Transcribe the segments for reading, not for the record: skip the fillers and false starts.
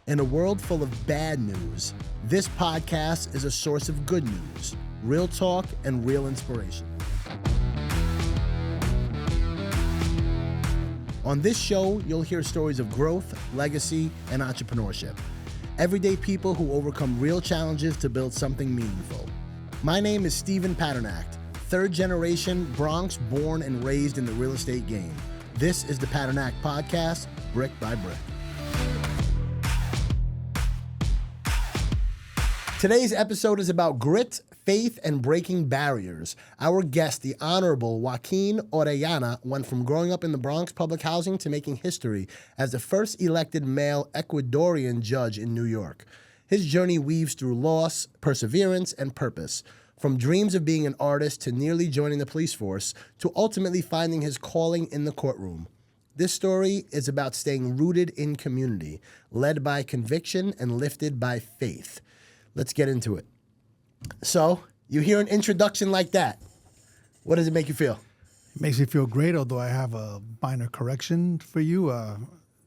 In a world full of bad news, this podcast is a source of good news, real talk, and real inspiration. On this show, you'll hear stories of growth, legacy, and entrepreneurship. Everyday people who overcome real challenges to build something meaningful. My name is Steven Padernacht, third generation Bronx born and raised in the real estate game. This is the Padernacht Podcast, brick by brick. Today's episode is about grit, faith, and breaking barriers. Our guest, the Honorable Joaquin Orellana, went from growing up in the Bronx public housing to making history as the first elected male Ecuadorian judge in New York. His journey weaves through loss, perseverance, and purpose. From dreams of being an artist to nearly joining the police force to ultimately finding his calling in the courtroom. This story is about staying rooted in community, led by conviction and lifted by faith. Let's get into it. So, you hear an introduction like that. What does it make you feel? It makes me feel great, although I have a minor correction for you.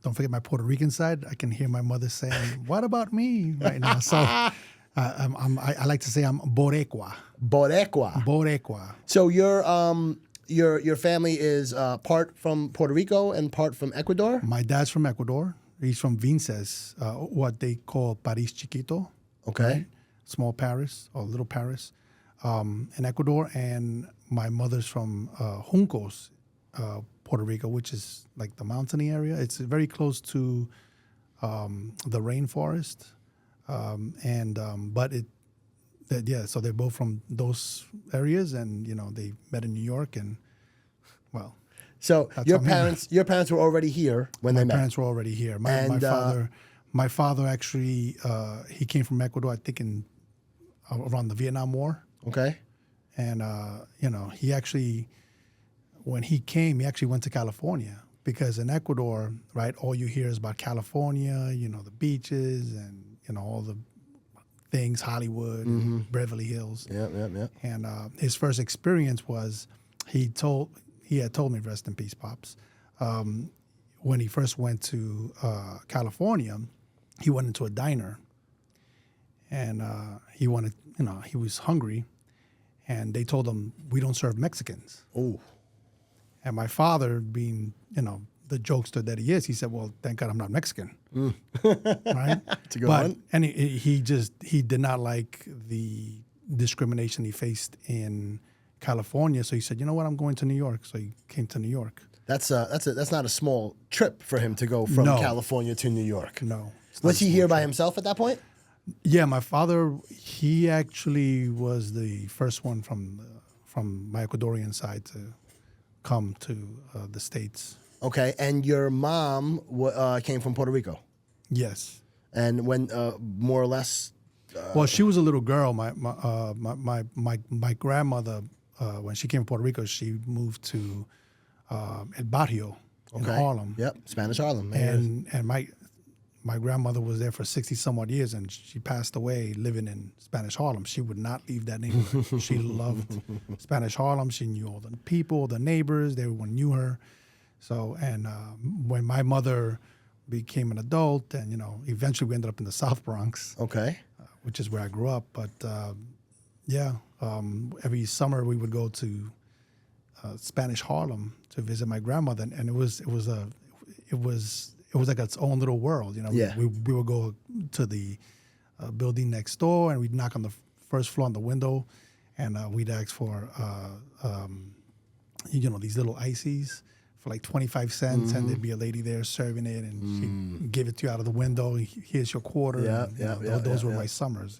Don't forget my Puerto Rican side. I can hear my mother saying, "What about me?" right now. So, I like to say I'm Boricua. Boricua. So your family is part from Puerto Rico and part from Ecuador? My dad's from Ecuador. He's from Vinces, what they call Paris Chiquito. Okay. Right? Small Paris or little Paris in Ecuador. And my mother's from Juncos, Puerto Rico, which is like the mountainy area. It's very close to the rainforest. So they're both from those areas, and they met in New York, and well. So your parents were already here when they met. My parents were already here. My father actually he came from Ecuador, I think around the Vietnam War. Okay. And he actually, when he came, he actually went to California, because in Ecuador, right, all you hear is about California, the beaches and all the things, Hollywood, Beverly Hills. Yeah. And his first experience was, he had told me, rest in peace, Pops, when he first went to California, he went into a diner, and he was hungry, and they told him, "We don't serve Mexicans." Oh. And my father, being, the jokester that he is, he said, "Well, thank God I'm not Mexican." Right? That's a good one. And he did not like the discrimination he faced in California, so he said, "You know what? I'm going to New York." So he came to New York. That's not a small trip for him to go from California to New York. No. Was he here by himself at that point? Yeah, my father, he actually was the first one from my Ecuadorian side to come to the States. Okay, and your mom came from Puerto Rico? Yes. And when more or less? Well, she was a little girl. My grandmother, when she came to Puerto Rico, she moved to El Barrio in Harlem. Yep, Spanish Harlem. And my grandmother was there for 60-some-odd years, and she passed away living in Spanish Harlem. She would not leave that neighborhood. She loved Spanish Harlem. She knew all the people, the neighbors. Everyone knew her. So, and when my mother became an adult, and, eventually we ended up in the South Bronx. Okay. Which is where I grew up. But, every summer we would go to Spanish Harlem to visit my grandmother, and it was like its own little world. Yeah. We would go to the building next door, and we'd knock on the first floor on the window, and we'd ask for these little ices for like 25 cents, and there'd be a lady there serving it, and she'd give it to you out of the window. Here's your quarter. Those were my summers.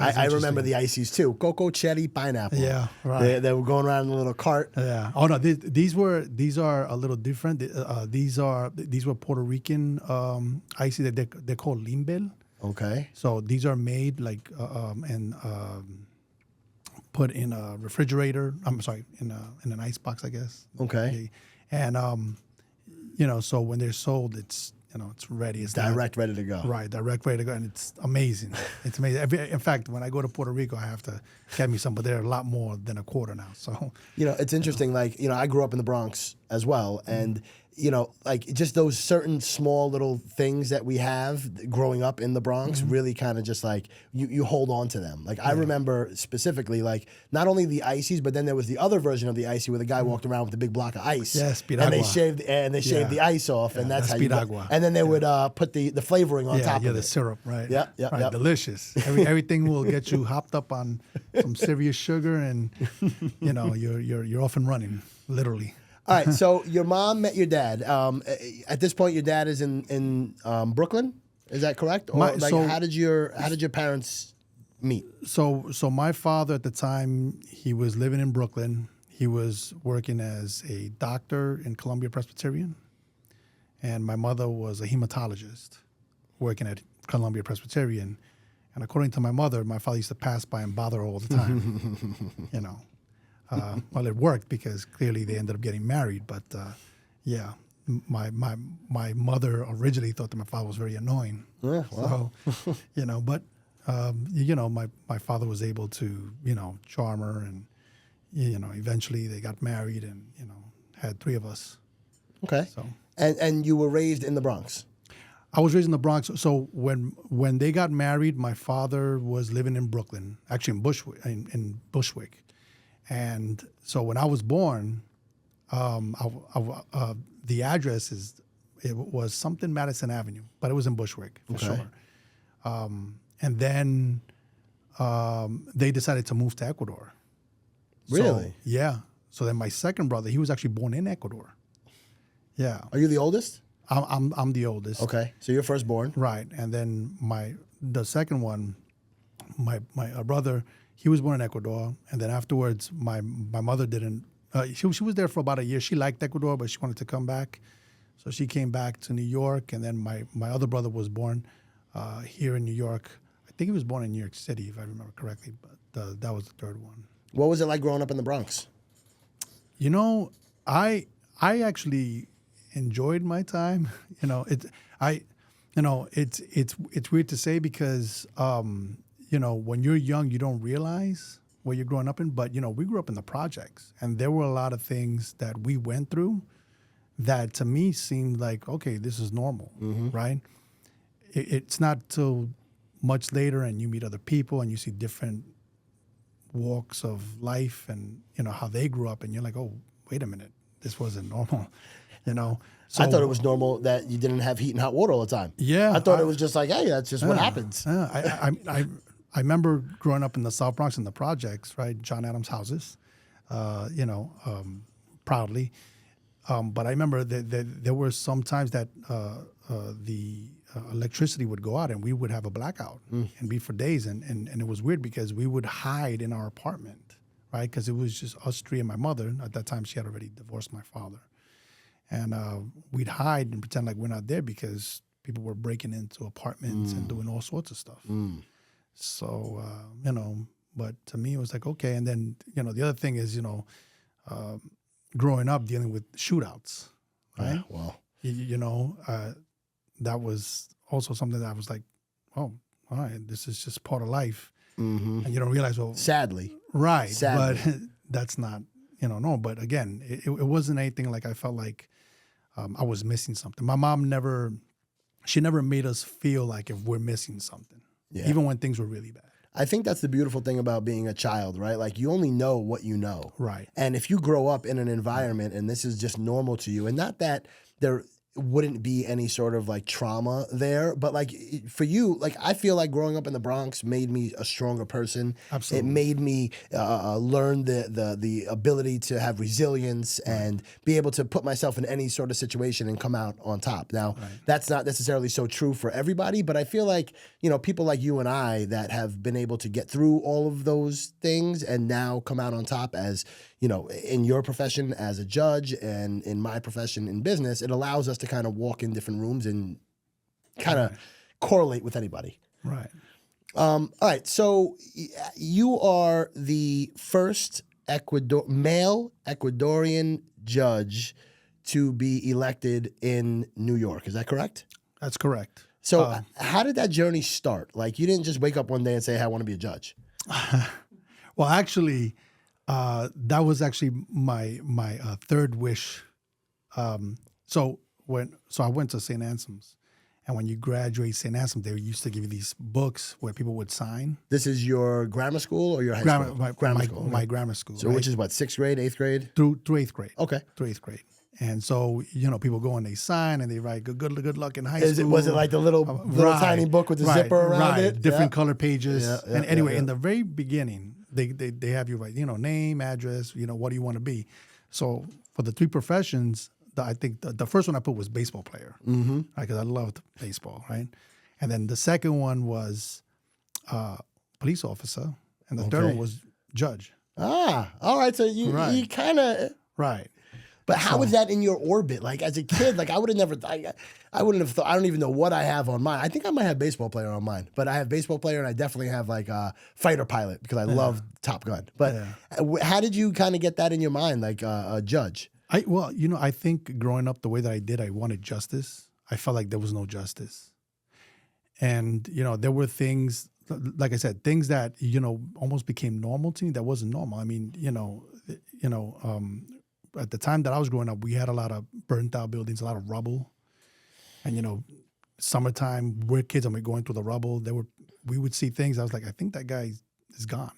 I remember the ices too. Cocoa, cherry, pineapple. Yeah, right. They were going around in a little cart. Yeah. Oh no, these are a little different. These were Puerto Rican ices. They're called limbel. Okay. So these are made like and put in a refrigerator. I'm sorry, in an ice box, I guess. Okay. And so when they're sold, it's ready. It's direct, ready to go. Right, direct, ready to go, and it's amazing. It's amazing. In fact, when I go to Puerto Rico, I have to get me some, but they're a lot more than a quarter now. So it's interesting. I grew up in the Bronx as well, and like just those certain small little things that we have growing up in the Bronx really kind of just like you hold on to them. Like I remember specifically like not only the ices, but then there was the other version of the icy where the guy walked around with a big block of ice. Yes, and they shaved the ice off, and that's how you piragua. And then they would put the flavoring on top of it. Yeah, the syrup, right? Yeah, right. Delicious. Everything will get you hopped up on some serious sugar, and you're off and running, literally. All right, so your mom met your dad. At this point, your dad is in Brooklyn. Is that correct? Or how did your parents meet? So my father at the time, he was living in Brooklyn. He was working as a doctor in Columbia Presbyterian, and my mother was a hematologist working at Columbia Presbyterian. And according to my mother, my father used to pass by and bother her all the time. Well, it worked because clearly they ended up getting married. But my mother originally thought that my father was very annoying. Yeah, wow. So, my father was able to, charm her, and eventually they got married, and had 3 of us. Okay. So and you were raised in the Bronx. I was raised in the Bronx. So when they got married, my father was living in Brooklyn, actually in Bushwick. And so when I was born, the address was something Madison Avenue, but it was in Bushwick for sure. And then they decided to move to Ecuador. Really? So, yeah. So then my second brother, he was actually born in Ecuador. Yeah. Are you the oldest? I'm the oldest. Okay, so you're firstborn. Right. And then the second one, my brother, he was born in Ecuador, and then afterwards, my mother didn't. She was there for about a year. She liked Ecuador, but she wanted to come back, so she came back to New York. And then my other brother was born here in New York. I think he was born in New York City, if I remember correctly. But that was the third one. What was it like growing up in the Bronx? I actually enjoyed my time. It's weird to say because. When you're young, you don't realize what you're growing up in. But, we grew up in the projects, and there were a lot of things that we went through that to me seemed like, okay, this is normal, right? It's not till much later and you meet other people and you see different walks of life and, how they grew up, and you're like, oh, wait a minute, this wasn't normal, So, I thought it was normal that you didn't have heat and hot water all the time. Yeah. I thought it was just like, hey, that's just what happens. I remember growing up in the South Bronx in the projects, right? John Adams houses, proudly. But I remember that there were some times that the electricity would go out and we would have a blackout and be for days. And it was weird because we would hide in our apartment, right? Because it was just us 3 and my mother. At that time, she had already divorced my father. And we'd hide and pretend like we're not there because people were breaking into apartments and doing all sorts of stuff. So, but to me, it was like, okay. And then, the other thing is, growing up dealing with shootouts, right? That was also something that I was like, oh, all right, this is just part of life. And you don't realize, well. Sadly. Right. Sadly. But that's not, no. But again, it wasn't anything like I felt like I was missing something. My mom never made us feel like if we're missing something. Yeah. Even when things were really bad. I think that's the beautiful thing about being a child, right? Like you only know what you know. Right. And if you grow up in an environment and this is just normal to you, and not that there wouldn't be any sort of like trauma there, but like for you, like I feel like growing up in the Bronx made me a stronger person. Absolutely. It made me learn the ability to have resilience and be able to put myself in any sort of situation and come out on top. Now, that's not necessarily so true for everybody, but I feel like, people like you and I that have been able to get through all of those things and now come out on top as, in your profession as a judge and in my profession in business, it allows us to kind of walk in different rooms and kind of correlate with anybody. Right. All right. So you are the first male Ecuadorian judge to be elected in New York. Is that correct? That's correct. So how did that journey start? Like you didn't just wake up one day and say, hey, I want to be a judge. Well, actually, that was actually my third wish. So I went to St. Anselm's, and when you graduate St. Anselm, they used to give you these books where people would sign. This is your grammar school or your high school? Grammar school. My grammar school. So right? which is what, 6th grade, 8th grade? Through 8th grade. Okay. Through 8th grade. And so, people go and they sign and they write good luck in high school. Was it like the little tiny book with the zipper around it? Different color pages. Yeah, anyway, in the very beginning, they have you write, name, address, what do you want to be? So for the 3 professions, I think the first one I put was baseball player, right? Because I loved baseball, right? And then the second one was police officer, and the third one was judge. Ah, all right. So you kind of right. But how was that in your orbit? Like as a kid, like I wouldn't have thought. I don't even know what I have on mine. I think I might have baseball player on mine, but I have baseball player and I definitely have like fighter pilot because I love Top Gun. But how did you kind of get that in your mind, like a judge? I think growing up the way that I did, I wanted justice. I felt like there was no justice. And, there were things, like I said, things that, almost became normal to me that wasn't normal. I mean, at the time that I was growing up, we had a lot of burnt out buildings, a lot of rubble. And, summertime, we're kids and we're going through the rubble. We would see things. I was like, I think that guy is gone.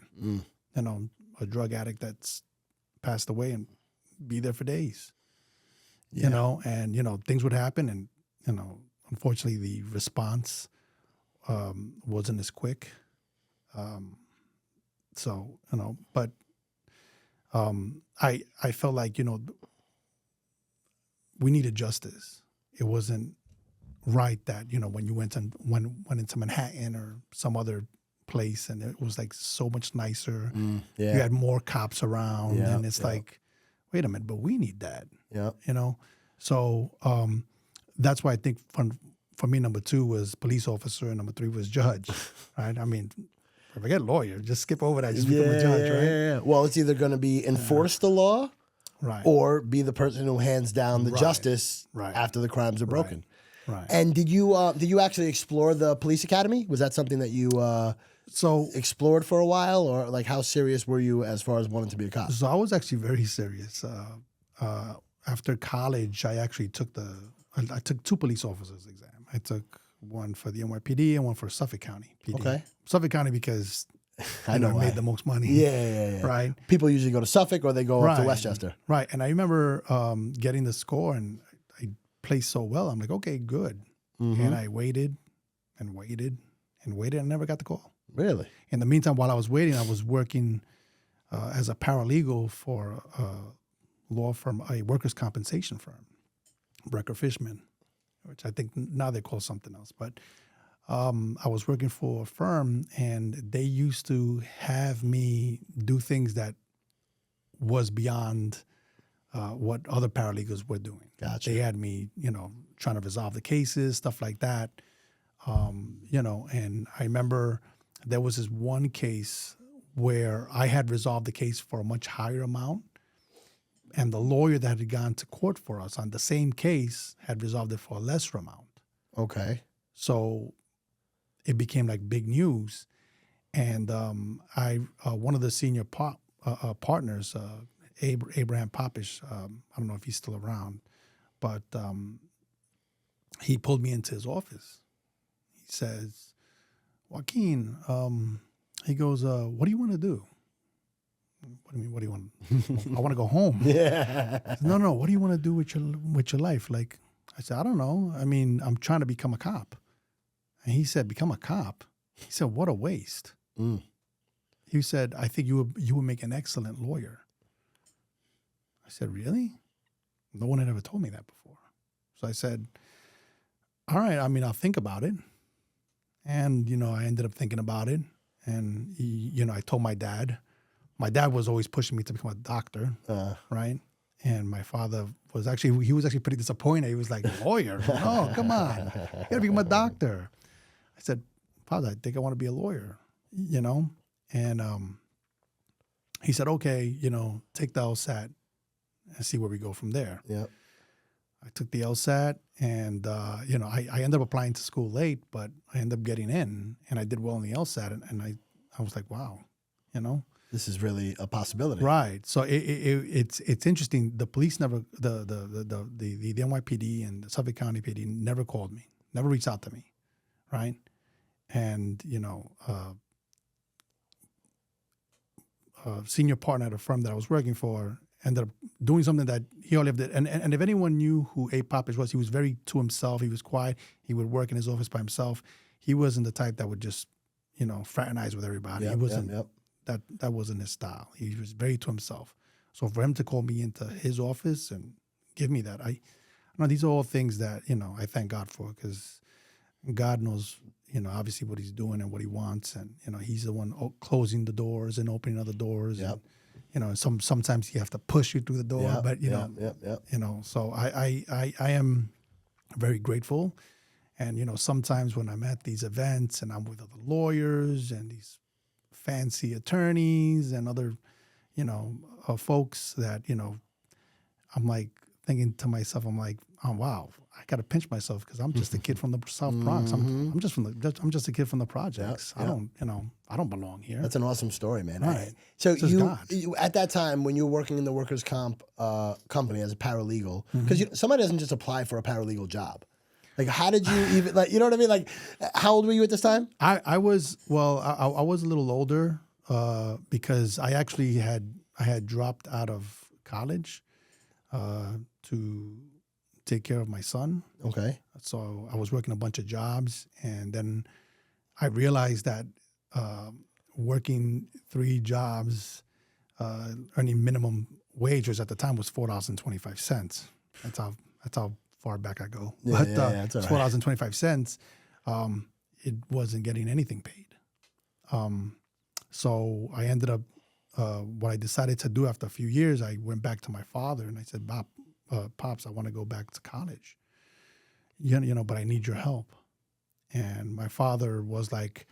A drug addict that's passed away and be there for days, and, things would happen. And, unfortunately, the response wasn't as quick. But I felt like, we needed justice. It wasn't right that, when you went into Manhattan or some other place and it was like so much nicer. You had more cops around and it's like, wait a minute, but we need that. Yeah. So that's why I think for me, number 2 was police officer and number 3 was judge. Right? I mean, forget lawyer, just skip over that, just become a judge, right? Yeah. Well, it's either going to be enforce the law or be the person who hands down the justice after the crimes are broken. Right. And did you actually explore the police academy? Was that something that you explored for a while, or like how serious were you as far as wanting to be a cop? So I was actually very serious. After college, I actually took 2 police officers exam. I took one for the NYPD and one for Suffolk County PD. Okay. Suffolk County because I made the most money. Yeah. Right. People usually go to Suffolk or they go up to Westchester. Right. And I remember getting the score and I placed so well. I'm like, okay, good. And I waited and waited and waited and never got the call. Really? In the meantime, while I was waiting, I was working as a paralegal for a law firm, a workers' compensation firm, Brecker Fishman, which I think now they call something else. But I was working for a firm, and they used to have me do things that was beyond what other paralegals were doing. Gotcha. They had me, trying to resolve the cases, stuff like that. And I remember there was this one case where I had resolved the case for a much higher amount, and the lawyer that had gone to court for us on the same case had resolved it for a lesser amount. Okay. So it became like big news. And one of the senior partners, Abraham Popish, I don't know if he's still around, but he pulled me into his office. He says, Joaquin, he goes, what do you want to do? What do you mean, what do you want? I want to go home. Yeah. Said, no, what do you want to do with your life? Like, I said, I don't know. I mean, I'm trying to become a cop. And he said, become a cop? He said, what a waste. He said, I think you would make an excellent lawyer. I said, really? No one had ever told me that before. So I said, all right, I mean, I'll think about it. And, I ended up thinking about it. And, I told my dad. My dad was always pushing me to become a doctor, right? And my father was actually pretty disappointed. He was like, lawyer? No, come on. You gotta become a doctor. I said, Father, I think I want to be a lawyer, And he said, okay, take the LSAT and see where we go from there. Yep. I took the LSAT and, I ended up applying to school late, but I ended up getting in and I did well in the LSAT. And I was like, wow, this is really a possibility. Right. So it's interesting. The police never, the NYPD and the Suffolk County PD never called me, never reached out to me, right? And, senior partner at a firm that I was working for ended up doing something that he only did. And if anyone knew who Abe Popish was, he was very to himself. He was quiet. He would work in his office by himself. He wasn't the type that would just, fraternize with everybody. He wasn't. That wasn't his style. He was very to himself. So for him to call me into his office and give me that, these are all things that, I thank God for, because God knows, obviously what he's doing and what he wants. And, he's the one closing the doors and opening other doors. Yep. And, sometimes you have to push you through the door, but, so I am very grateful. And, sometimes when I'm at these events and I'm with other lawyers and these fancy attorneys and other, folks that, I'm like thinking to myself, I'm like, oh, wow, I got to pinch myself because I'm just a kid from the South Bronx. I'm just a kid from the projects. I don't belong here. That's an awesome story, man. Right. So you at that time when you were working in the workers' comp company as a paralegal, because somebody doesn't just apply for a paralegal job. Like, how did you even, you know what I mean? Like, how old were you at this time? I was a little older because I actually had dropped out of college to take care of my son. Okay. So I was working a bunch of jobs, and then I realized that working 3 jobs, earning minimum wage, which at the time was $4.25. That's how far back I go. But it's $4.25. It wasn't getting anything paid. So I ended up, what I decided to do after a few years, I went back to my father and I said, Pops, I want to go back to college. But I need your help. And my father was like,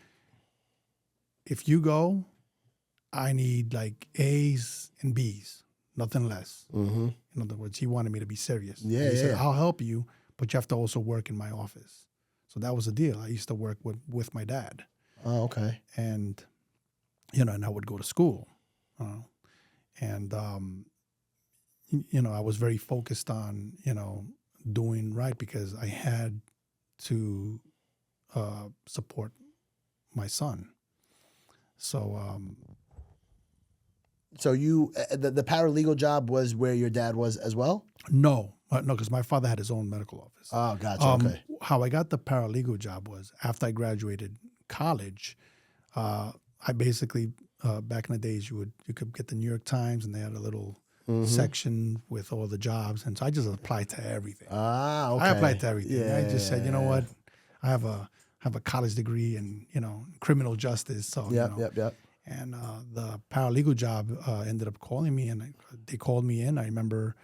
if you go, I need like A's and B's, nothing less. Mm-hmm. In other words, he wanted me to be serious. He said, I'll help you, but you have to also work in my office. So that was the deal. I used to work with my dad. Oh, okay. And, and I would go to school. And I was very focused on, doing right because I had to support my son. So, So you, the paralegal job was where your dad was as well? No, because my father had his own medical office. Oh, gotcha. Okay. How I got the paralegal job was after I graduated college. I basically back in the days you could get the New York Times and they had a little section with all the jobs, and so I just applied to everything. Ah, okay. I applied to everything. Yeah, I just said, you know what, I have a college degree in criminal justice. So yep. And the paralegal job ended up calling me, and they called me in. I remember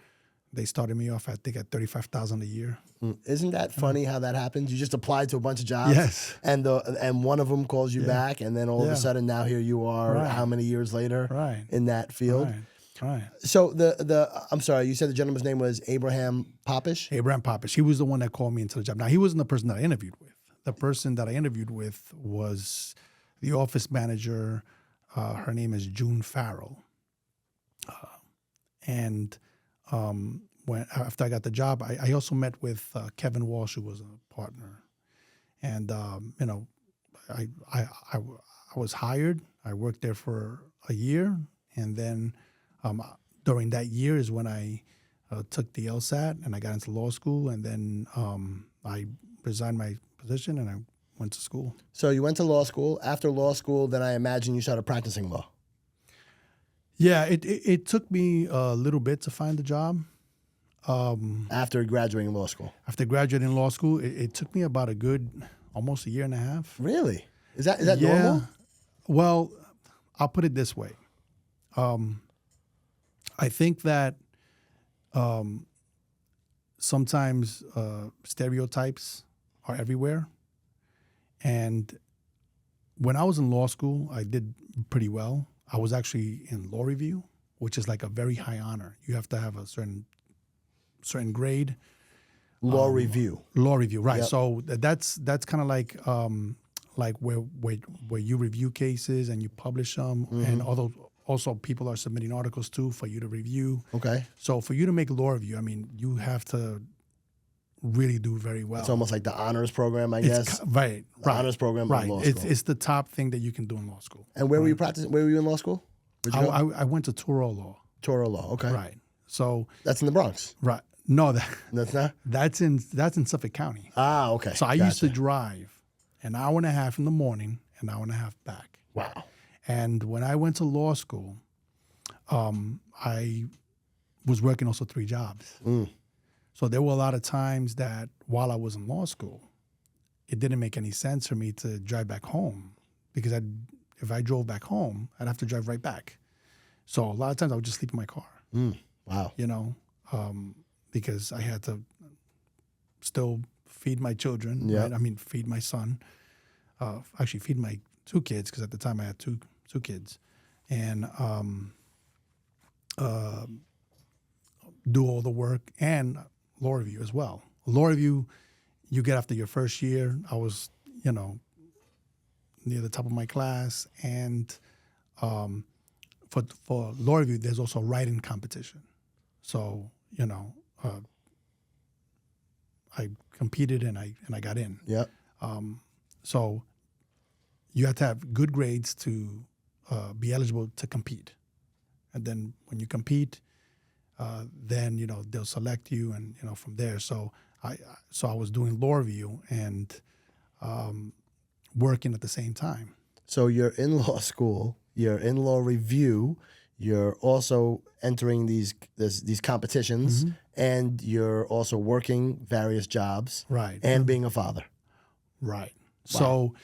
they started me off, I think, at $35,000 a year. Isn't that funny how that happens? You just applied to a bunch of jobs, yes, and one of them calls you back, and then all of a sudden now here you are. Right. How many years later? In that field. Right. So I'm sorry, you said the gentleman's name was Abraham Popish? Abraham Popish. He was the one that called me into the job. Now, he wasn't the person that I interviewed with. The person that I interviewed with was the office manager. Her name is June Farrell. After I got the job, I also met with Kevin Walsh, who was a partner. And, I was hired. I worked there for a year. And then during that year is when I took the LSAT and I got into law school. And then I resigned my position and I went to school. So you went to law school. After law school, then I imagine you started practicing law. Yeah, it took me a little bit to find a job. After graduating law school? After graduating law school, it took me about almost a year and a half. Really? Is that normal? Well, I'll put it this way. I think that sometimes stereotypes are everywhere. And when I was in law school, I did pretty well. I was actually in law review, which is like a very high honor. You have to have a certain grade. Law review. Law review, right? Yep. So that's kind of like where you review cases and you publish them, and also people are submitting articles too for you to review. Okay. So for you to make law review, I mean, you have to really do very well. It's almost like the honors program, I guess. Right. The honors program right. in law school. It's the top thing that you can do in law school. And where were you practicing? Where were you in law school? Where'd you go? I went to Toro Law. Toro Law. Okay. Right. So That's in the Bronx. right. No, That's not. that's in Suffolk County. Ah, okay. So I used to drive an hour and a half in the morning, an hour and a half back. Wow. And when I went to law school, I was working also 3 jobs. So there were a lot of times that while I was in law school, it didn't make any sense for me to drive back home because if I drove back home, I'd have to drive right back. So a lot of times I would just sleep in my car. Wow. You know, because I had to still feed my children. Yeah. Right? I mean, feed my son. Actually, feed my 2 kids because at the time I had two kids, and do all the work and law review as well. Law review, you get after your first year. I was, near the top of my class, and for law review, there's also writing competition. So I competed and I got in. Yep. So you have to have good grades to be eligible to compete, and then when you compete, then they'll select you, and from there. So I was doing law review and working at the same time. So you're in law school, you're in law review, you're also entering these competitions, and you're also working various jobs, Right, and being a father. Right. Wow. So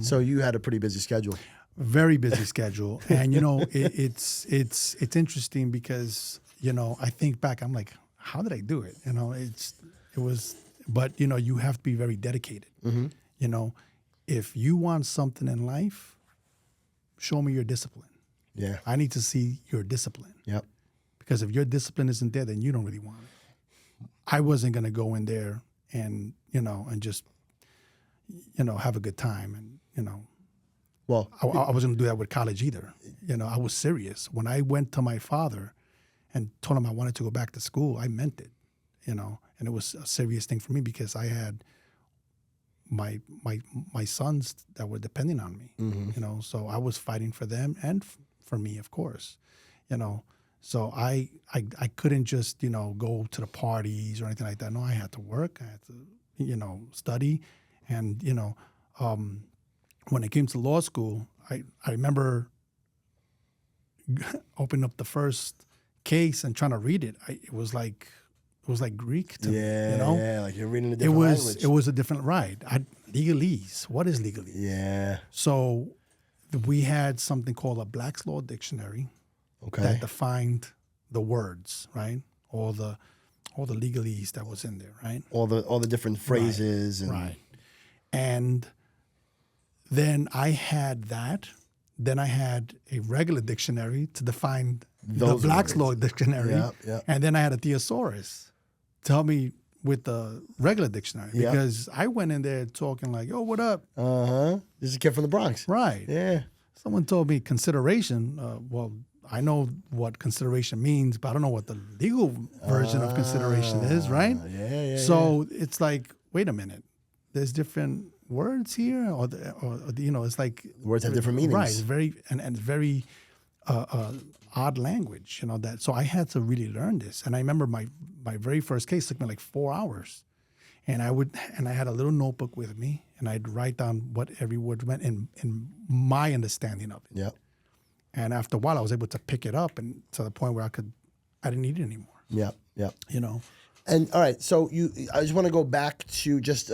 So you had a pretty busy schedule. very busy schedule, and it's interesting because I think back, I'm like, how did I do it? But you have to be very dedicated. If you want something in life, show me your discipline. Yeah. I need to see your discipline. Yep. Because if your discipline isn't there, then you don't really want it. I wasn't going to go in there and just have a good time, and Well, I wasn't going to do that with college either. I was serious. When I went to my father and told him I wanted to go back to school, I meant it, and it was a serious thing for me because I had my sons that were depending on me, so I was fighting for them and for me, of course, so I couldn't just, go to the parties or anything like that. No, I had to work. I had to, study, and, when it came to law school, I remember opening up the first case and trying to read it. It was like Greek to me, Yeah, like you're reading a different language. It was a different ride. Legalese. What is legalese? Yeah. So we had something called a Black's Law Dictionary Okay. that defined the words, right? All the legalese that was in there, right? All the different phrases and Right. And then I had that. Then I had a regular dictionary to define Those the Black's words. Law Dictionary. Yeah. And then I had a thesaurus to help me with the regular dictionary. Yeah. Because I went in there talking like, "Yo, what up?" This is a kid from the Bronx. Right. Yeah. Someone told me consideration. Well, I know what consideration means, but I don't know what the legal version of consideration is, right? Yeah. So it's like, wait a minute, there's different words here, or it's like Words have different meanings. right? It's very and very odd language, that. So I had to really learn this, and I remember my very first case took me like 4 hours, and I had a little notebook with me, and I'd write down what every word meant in my understanding of it. Yep. And after a while, I was able to pick it up, and to the point where I didn't need it anymore. Yep. And all right, so I just want to go back to just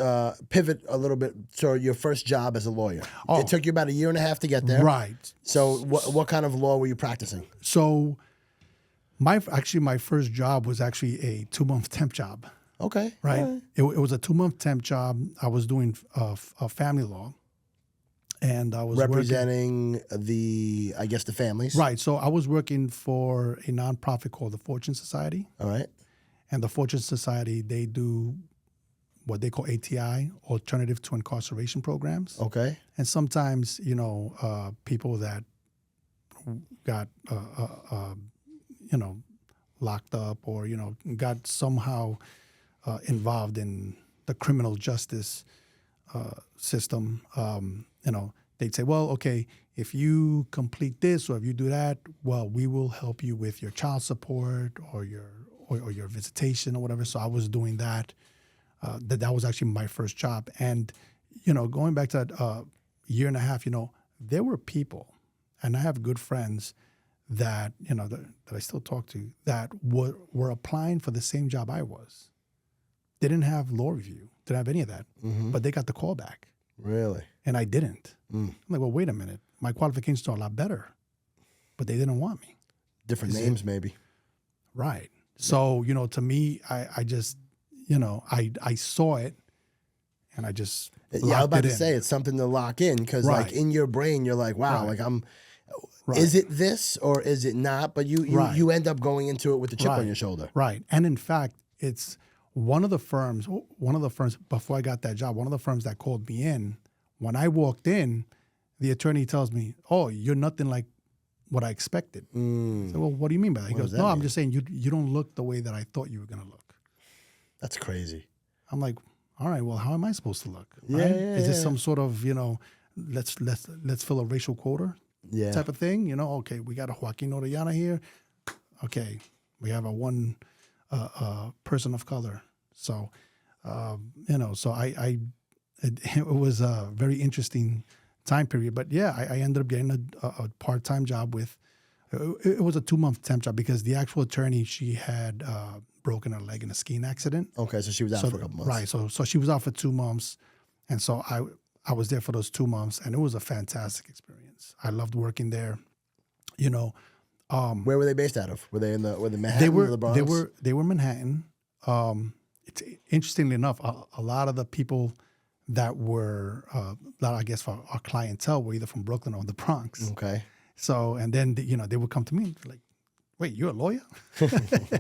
pivot a little bit to your first job as a lawyer. Oh. It took you about a year and a half to get there. Right. So what kind of law were you practicing? So my first job was actually a 2-month temp job. Okay. Right. All right. It was a 2-month temp job. I was doing a family law, and I was Representing the families. Right. So I was working for a nonprofit called the Fortune Society. All right. And the Fortune Society, they do what they call ATI, Alternative to Incarceration Programs. Okay. And sometimes, people that locked up or got somehow involved in the criminal justice system, they'd say, well, okay, if you complete this or if you do that, well, we will help you with your child support or your visitation or whatever. So I was doing that. That was actually my first job. And, going back to that year and a half, there were people, and I have good friends that, that I still talk to, that were applying for the same job I was. They didn't have law review, didn't have any of that, but they got the call back. Really? And I didn't. I'm like, well, wait a minute. My qualifications are a lot better, but they didn't want me. Different names, maybe. Right. So, to me, I just, I saw it and I just I was about to say it's something to lock in because like in your brain, you're like, wow, like is it this or is it not? But you end up going into it with the chip on your shoulder. Right. And in fact, it's one of the firms before I got that job, one of the firms that called me in, when I walked in, the attorney tells me, oh, you're nothing like what I expected. I said, well, what do you mean by that? He goes, no, I'm just saying you don't look the way that I thought you were going to look. That's crazy. I'm like, all right, well, how am I supposed to look? Right? Is this some sort of, let's fill a racial quota type of thing? Okay, we got a Joaquin Orellana here. Okay, we have a one person of color. So, so it was a very interesting time period. But yeah, I ended up getting a part-time job with, it was a 2-month temp job because the actual attorney, she had broken her leg in a skiing accident. Okay, so she was out for a couple months. Right, so she was out for 2 months. And so I was there for those 2 months, and it was a fantastic experience. I loved working there. Where were they based out of? Were they in the Manhattan or the Bronx? They were Manhattan. It's interestingly enough, a lot of the people that were, I guess for our clientele were either from Brooklyn or the Bronx. Okay. So, and then, they would come to me like, wait, you're a lawyer?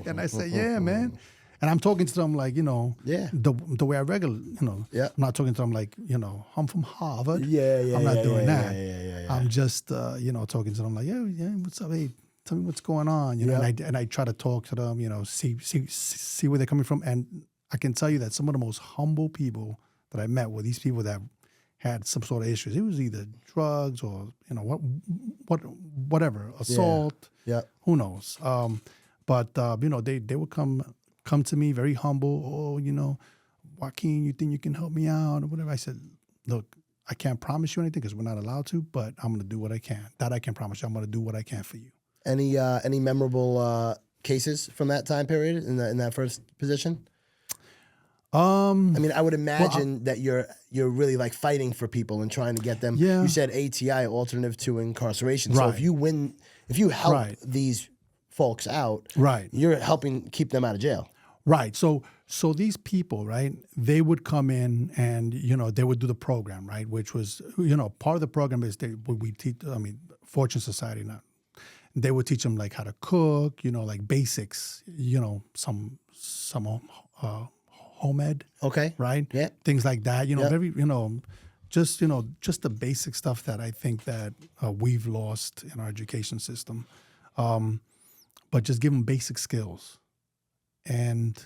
And I say, yeah, man. And I'm talking to them like, the way I regularly, I'm not talking to them like, I'm from Harvard. I'm not doing that. Yeah. I'm just, talking to them like, yeah, what's up? Hey, tell me what's going on. And I try to talk to them, see where they're coming from. And I can tell you that some of the most humble people that I met were these people that had some sort of issues. It was either drugs or, whatever, assault. Yeah. Who knows? But they would come to me very humble. Oh, Joaquin, you think you can help me out or whatever? I said, look, I can't promise you anything because we're not allowed to, but I'm going to do what I can. That I can promise you. I'm going to do what I can for you. Any memorable cases from that time period in that first position? I mean, I would imagine that you're really like fighting for people and trying to get them. Yeah. You said ATI, alternative to incarceration. Right. So if you help these folks out, you're helping keep them out of jail. Right. So these people, right, they would come in and, they would do the program, right, which was, part of the program is we teach, Fortune Society, they would teach them like how to cook, like basics, some home ed. Okay. Right? Yeah. Things like that, very, just the basic stuff that I think that we've lost in our education system. But just give them basic skills. And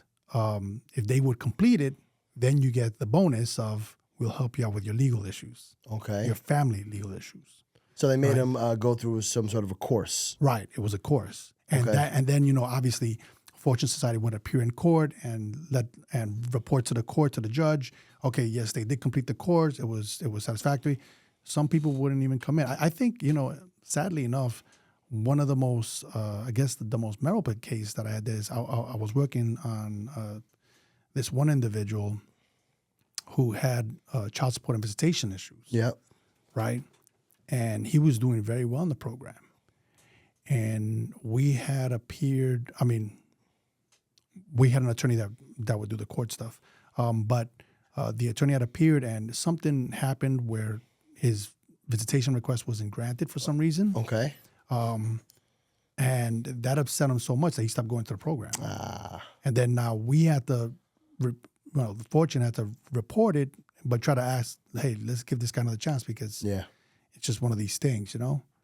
if they would complete it, then you get the bonus of we'll help you out with your legal issues. Okay. Your family legal issues. So they made them go through some sort of a course. Right. It was a course. And then, obviously, Fortune Society would appear in court and report to the court, to the judge. Okay, yes, they did complete the course. It was satisfactory. Some people wouldn't even come in. I think, sadly enough, one of the most, the most memorable case that I had is I was working on this one individual who had child support and visitation issues. Yep. Right? And he was doing very well in the program. And we had appeared, we had an attorney that would do the court stuff. But the attorney had appeared and something happened where his visitation request wasn't granted for some reason. Okay. And that upset him so much that he stopped going to the program. And then now we had to, the Fortune had to report it, but try to ask, hey, let's give this guy another chance because it's just one of these things,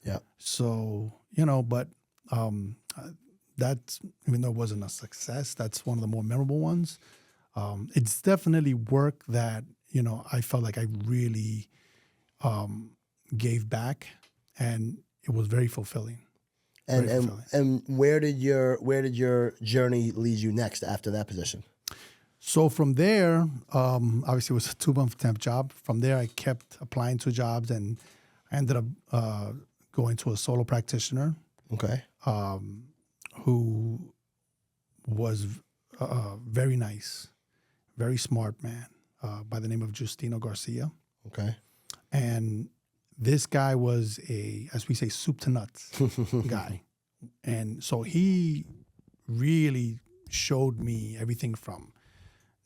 Yeah. So, but that's, even though it wasn't a success, that's one of the more memorable ones. It's definitely work that, I felt like I really gave back, and it was very fulfilling. And where did your journey lead you next after that position? So from there, obviously it was a 2-month temp job. From there, I kept applying to jobs, and I ended up going to a solo practitioner. Okay. Who was very nice, very smart man, by the name of Justino Garcia. Okay. And this guy was as we say, soup to nuts guy. And so he really showed me everything from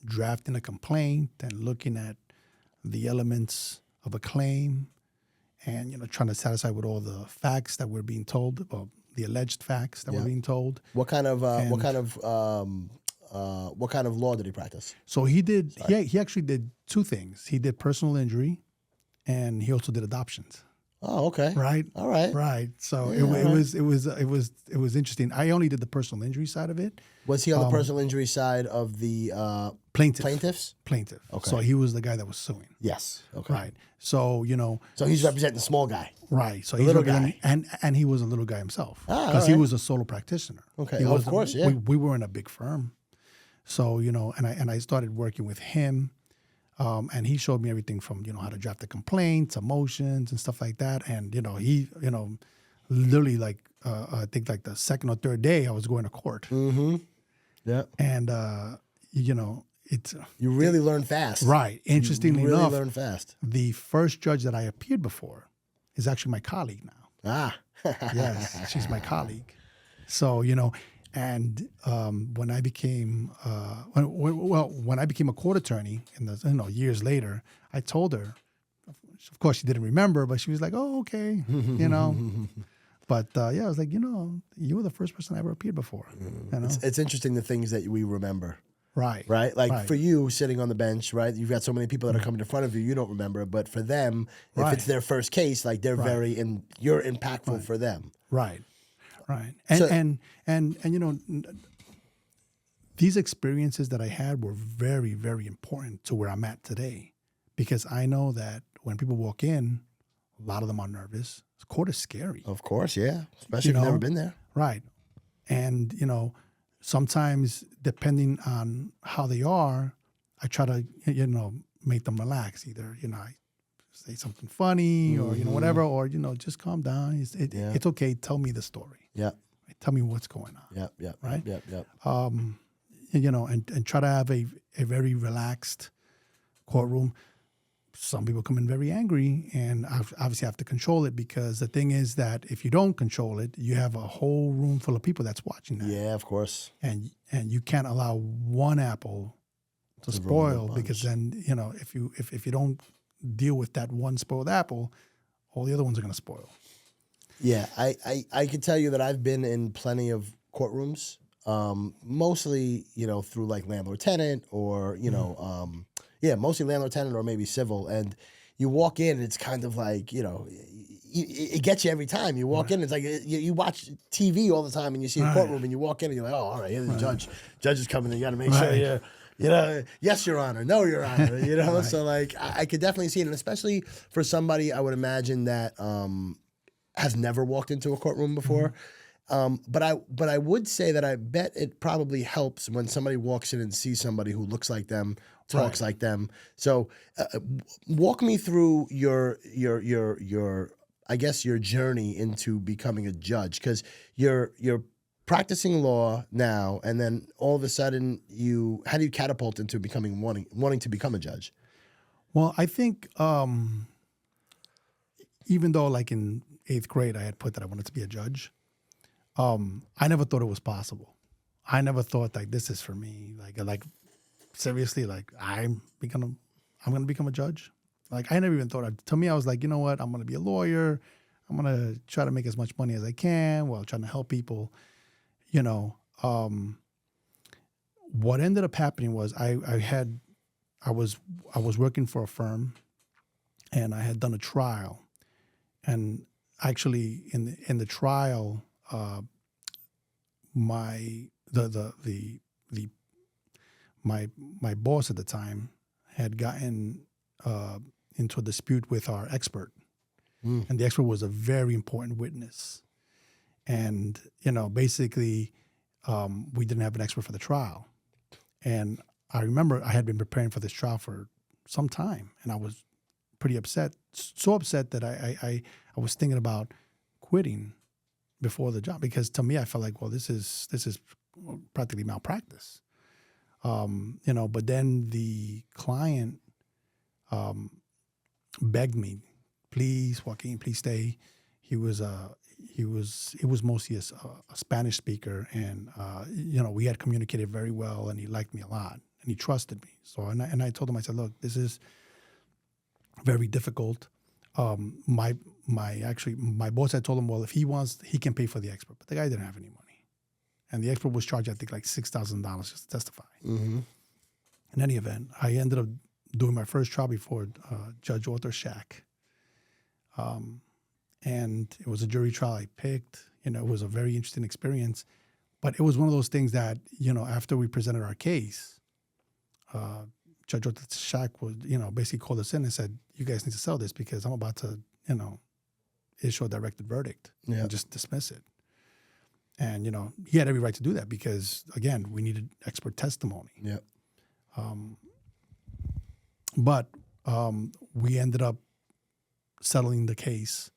drafting a complaint and looking at the elements of a claim and, trying to satisfy with all the facts that we're being told, or the alleged facts that we're being told. What kind of law did he practice? So he actually did 2 things. He did personal injury, and he also did adoptions. Oh, okay. Right. All right. Right. So it was interesting. I only did the personal injury side of it. Was he on the personal injury side of the plaintiffs? Plaintiff. Okay. So he was the guy that was suing. Yes. Okay. Right. So So he's representing the small guy. Right. So The he's little representing, guy. and he was a little guy himself because all he right. was a solo practitioner. Okay. He Of course. Yeah. We were in a big firm, so and I started working with him. And he showed me everything from, how to draft a complaint, to motions and stuff like that. And, he, literally I think like the second or third day I was going to court. Mm-hmm. Yeah. And, it's... You really learn fast. Right. Interestingly you really enough, learn fast. the first judge that I appeared before is actually my colleague now. Ah. Yes, she's my colleague. So, and when I became when I became a court attorney in the years later, I told her. Of course, she didn't remember, but she was like, "Oh, okay," But I was like, you were the first person I ever appeared before. It's interesting the things that we remember. Right. Right? Like for you sitting on the bench, right? You've got so many people that are coming in front of you, you don't remember. But for them, if it's their first case, like they're you're impactful for them. Right. Right. And these experiences that I had were very, very important to where I'm at today, because I know that when people walk in, a lot of them are nervous. Court is scary. Of course, yeah. Especially if you've never been there. Right. And, sometimes depending on how they are, I try to, make them relax. Either, I say something funny or, whatever, or, just calm down. It's okay. Tell me the story. Yeah. Tell me what's going on. Yeah, yeah. Right? Yeah, yeah. And try to have a very relaxed courtroom. Some people come in very angry, and obviously have to control it, because the thing is that if you don't control it, you have a whole room full of people that's watching that. Yeah, of course. And you can't allow one apple to spoil, because then, if you don't deal with that one spoiled apple, all the other ones are going to spoil. Yeah, I can tell you that I've been in plenty of courtrooms, mostly, through like landlord-tenant or, mostly landlord-tenant or maybe civil. And you walk in and it's kind of like, it gets you every time. You walk in, it's like you watch TV all the time and you see a courtroom and you walk in and you're like, oh, all right, here's the judge. Judge is coming in. You got to make sure yes, Your Honor. No, Your Honor. So like I could definitely see it. And especially for somebody, I would imagine that has never walked into a courtroom before. But I would say that I bet it probably helps when somebody walks in and sees somebody who looks like them, talks like them. So walk me through your I guess your journey into becoming a judge, because you're practicing law now, and then all of a sudden how do you catapult into becoming wanting to become a judge? Well, I think even though like in 8th grade I had put that I wanted to be a judge, I never thought it was possible. I never thought like this is for me. Like seriously, like I'm gonna become a judge. Like I never even thought. To me, I was like, you know what? I'm gonna be a lawyer. I'm gonna try to make as much money as I can while trying to help people. What ended up happening was I was working for a firm, and I had done a trial, and actually in the trial, my boss at the time had gotten into a dispute with our expert, and the expert was a very important witness, and basically we didn't have an expert for the trial, and I remember I had been preparing for this trial for some time, and I was pretty upset, so upset that I was thinking about quitting before the job, because to me I felt like, well, this is practically malpractice, but then the client begged me, please, Joaquin, please stay. He was mostly a Spanish speaker, and we had communicated very well, and he liked me a lot, and he trusted me. So and I told him, I said, look, this is very difficult. My boss had told him, well, if he wants, he can pay for the expert, but the guy didn't have any money, and the expert was charged, I think, like $6,000 just to testify. Mm-hmm. In any event, I ended up doing my first trial before Judge Orellana. And it was a jury trial I picked. It was a very interesting experience. But it was one of those things that, after we presented our case, Judge Orellana was, basically called us in and said, you guys need to settle this because I'm about to, issue a directed verdict and just dismiss it. And, he had every right to do that because, again, we needed expert testimony. Yeah. But we ended up settling the case.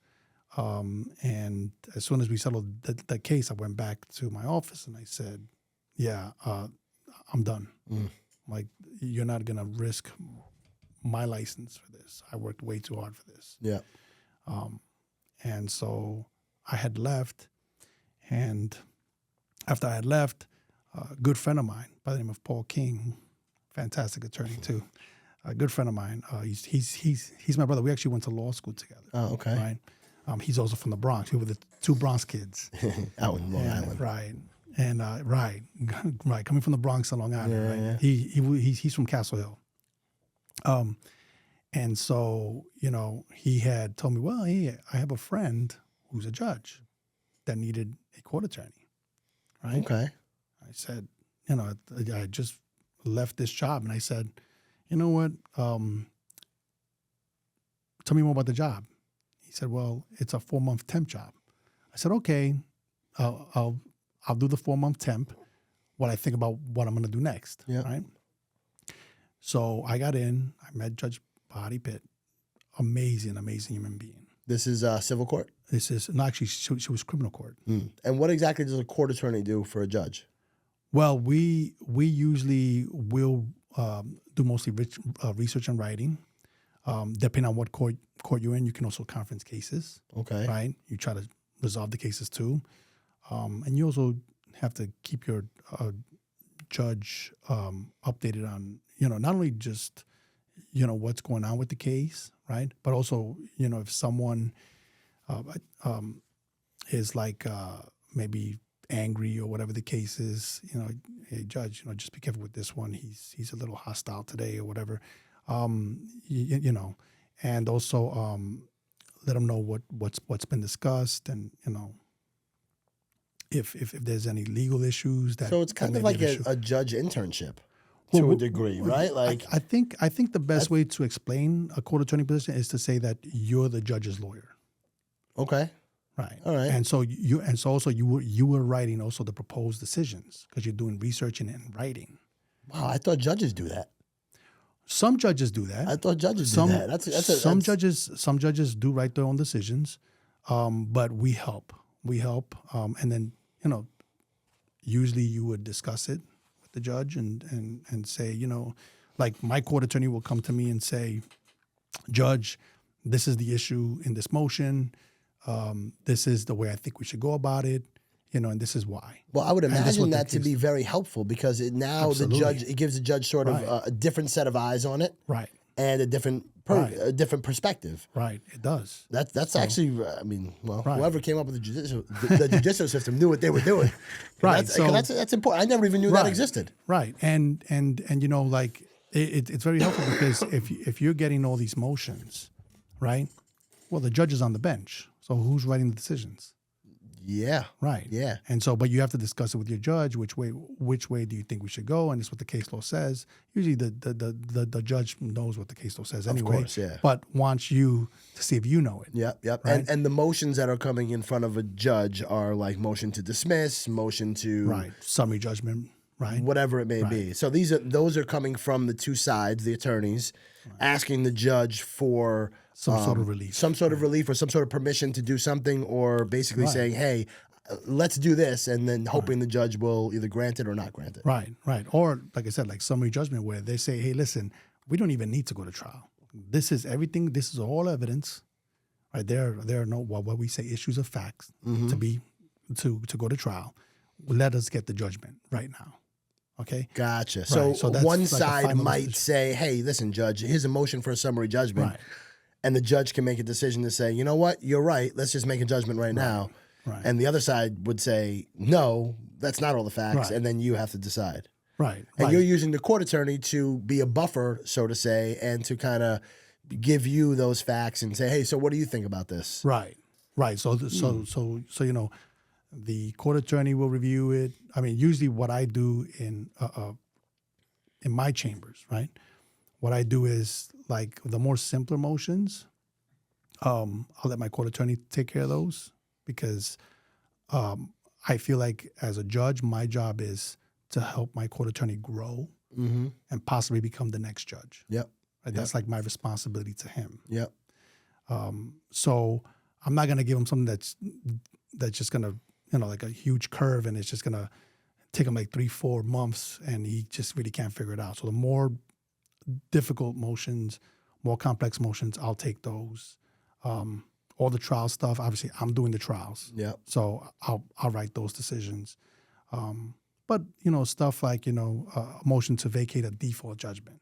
And as soon as we settled the case, I went back to my office and I said, I'm done. Like, you're not going to risk my license for this. I worked way too hard for this. Yeah. And so I had left. And after I had left, a good friend of mine by the name of Paul King, fantastic attorney too, a good friend of mine, he's my brother. We actually went to law school together. Oh, okay. Right. He's also from the Bronx. We were the two Bronx kids. Out in Long Island. Right. And right. Coming from the Bronx to Long Island. Yeah, right. Yeah. He's from Castle Hill. And so, he had told me, well, hey, I have a friend who's a judge that needed a court attorney. Right. Okay. I said, I just left this job, and I said, you know what? Tell me more about the job. He said, well, it's a 4-month temp job. I said, okay, I'll do the 4-month temp while I think about what I'm going to do next. Yeah. Right. So I got in. I met Judge Patty Pitt. Amazing human being. This is civil court? This is, no, actually, she was criminal court. And what exactly does a court attorney do for a judge? Well, we usually will do mostly research and writing. Depending on what court you're in, you can also conference cases. Okay. Right? You try to resolve the cases too. And you also have to keep your judge updated on, not only just, what's going on with the case, right? But also, if someone is like maybe angry or whatever the case is, hey, judge, just be careful with this one. He's a little hostile today or whatever. And also let them know what's been discussed, and if there's any legal issues that. So it's kind of like a judge internship to a degree, right? Like I think the best way to explain a court attorney position is to say that you're the judge's lawyer. Okay. Right. All right. And so you were writing also the proposed decisions because you're doing research and writing. Wow, I thought judges do that. Some judges do that. I thought judges do that. Some judges do write their own decisions, but we help. And then usually you would discuss it with the judge and say, like my court attorney will come to me and say, Judge, this is the issue in this motion. This is the way I think we should go about it, and this is why. Well, I would imagine that to be very helpful because it gives the judge sort of a different set of eyes on it, right, and a different perspective. Right, it does. That's actually, whoever came up with the judicial system knew what they were doing. Right, that's important. I never even knew that existed. Right, and like it's very helpful because if you're getting all these motions, right. Well, the judge is on the bench. So who's writing the decisions? Yeah. Right. Yeah. And so, but you have to discuss it with your judge. Which way do you think we should go? And it's what the case law says. Usually, the judge knows what the case law says anyway. Of course, yeah. But wants you to see if you know it. Yep. Right? And the motions that are coming in front of a judge are like motion to dismiss, motion to summary judgment, right? Whatever it may be. So those are coming from the two sides, the attorneys, asking the judge for some sort of relief, or some sort of permission to do something, or basically saying, "Hey, let's do this," and then hoping the judge will either grant it or not grant it. Right. Or like I said, like summary judgment, where they say, "Hey, listen, we don't even need to go to trial. This is everything. This is all evidence. Right? There are no what we say issues of facts to go to trial. Let us get the judgment right now." Okay. Gotcha. Right. So that's one like a side final might decision. say, "Hey, listen, judge, here's a motion for a summary judgment." Right. And the judge can make a decision to say, "You know what? You're right. Let's just make a judgment right now." Right. And the other side would say, "No, that's not all the facts." Right. And then you have to decide. Right. And you're using the court attorney to be a buffer, so to say, and to kind of give you those facts and say, "Hey, so what do you think about this?" Right. So you know, the court attorney will review it. I mean, usually what I do in my chambers, right? What I do is like the more simpler motions, I'll let my court attorney take care of those because I feel like as a judge, my job is to help my court attorney grow and possibly become the next judge. Yep. Right? That's like my responsibility to him. Yep. So I'm not gonna give him something that's just gonna, like a huge curve, and it's just gonna take him like 3-4 months, and he just really can't figure it out. So the more difficult motions, more complex motions, I'll take those. All the trial stuff, obviously, I'm doing the trials. Yep. So I'll write those decisions. But stuff like a motion to vacate a default judgment.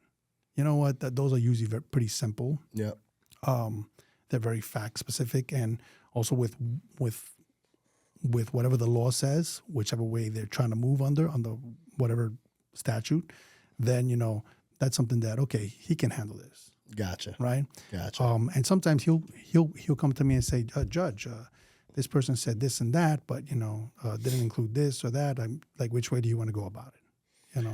You know what? Those are usually pretty simple. Yep. They're very fact specific, and also with whatever the law says, whichever way they're trying to move under whatever statute, then that's something that he can handle this. Gotcha. Right. Gotcha. And sometimes he'll come to me and say, Judge, this person said this and that, but didn't include this or that. I'm like, which way do you want to go about it?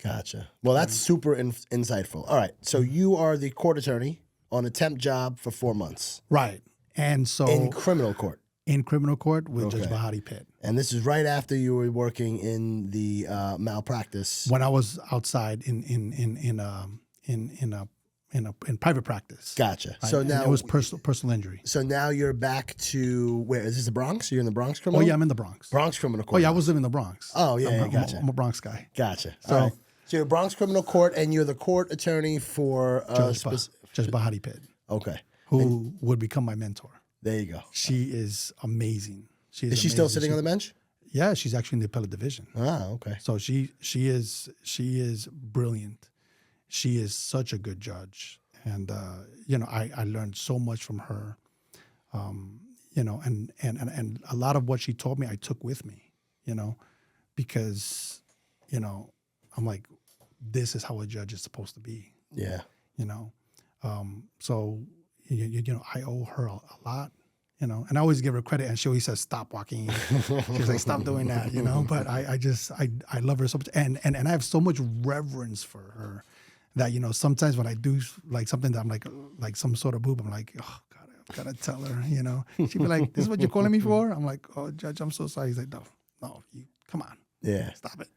Gotcha. Well, that's super insightful. All right. So you are the court attorney on a temp job for 4 months. Right. And so in criminal court. In criminal court with Judge Bahati Pitt. And this is right after you were working in the malpractice. When I was outside in private practice. Gotcha. Right? So And now it was personal injury. So now you're back to where? Is this the Bronx? You're in the Bronx criminal? Oh yeah, I'm in the Bronx. Bronx criminal Oh court. yeah, I was living in the Bronx. Oh yeah, gotcha. I'm a Bronx guy. Gotcha. So So you're Bronx criminal court, and you're the court attorney for Judge Bahati Pitt. Okay. Who would become my mentor. There you go. She is amazing. Is she still sitting on the bench? Yeah, she's actually in the appellate division. Ah, okay. So she is brilliant. She is such a good judge, and I learned so much from her. And a lot of what she taught me, I took with me. Because I'm like, this is how a judge is supposed to be. Yeah. So I owe her a lot. And I always give her credit, and she always says, "Stop, Joaquin." She's like, "Stop doing that," But I love her so much, and I have so much reverence for her that sometimes when I do like something that I'm like some sort of boob, I'm like, oh God, I've got to tell her. She'd be like, "This is what you're calling me for?" I'm like, "Oh, Judge, I'm so sorry." He's like, "No, you come on, stop it."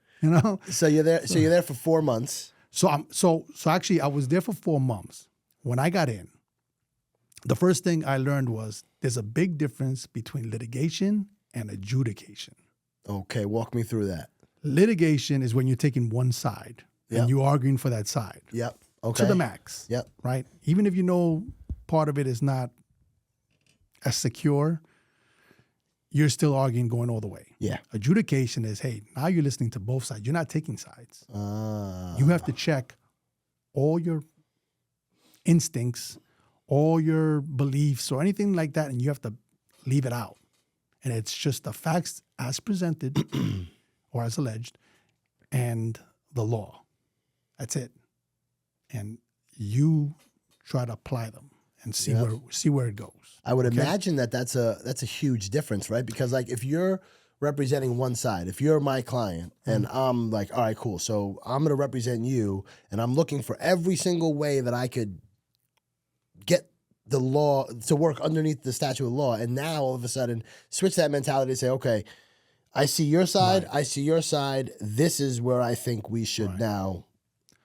So you're there. So you're there for 4 months. So actually, I was there for 4 months. When I got in, the first thing I learned was there's a big difference between litigation and adjudication. Okay, walk me through that. Litigation is when you're taking one side and you're arguing for that side. Yep. Okay. To the max. Yep. Right? Even if part of it is not as secure, you're still arguing going all the way. Yeah. Adjudication is, hey, now you're listening to both sides. You're not taking sides. You have to check all your instincts, all your beliefs or anything like that, and you have to leave it out. And it's just the facts as presented or as alleged and the law. That's it. And you try to apply them. and see where it goes. I would imagine that's a huge difference, right? Because like if you're representing one side, if you're my client and I'm like, all right, cool, so I'm going to represent you and I'm looking for every single way that I could get the law to work underneath the statute of law, and now all of a sudden switch that mentality to say, okay, I see your side, I see your side, this is where I think we should now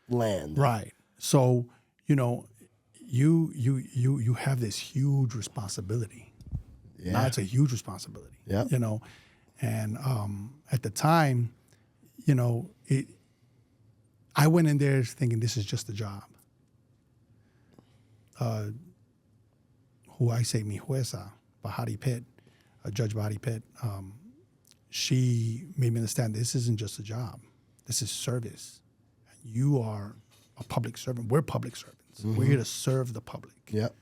land. Right. So, you have this huge responsibility. Yeah. Now it's a huge responsibility. Yeah. And at the time, I went in there thinking this is just a job. Who I say, mi jueza, Bahati Pitt, Judge Bahati Pitt, she made me understand this isn't just a job. This is service. You are a public servant. We're public servants. We're here to serve the public. Yep.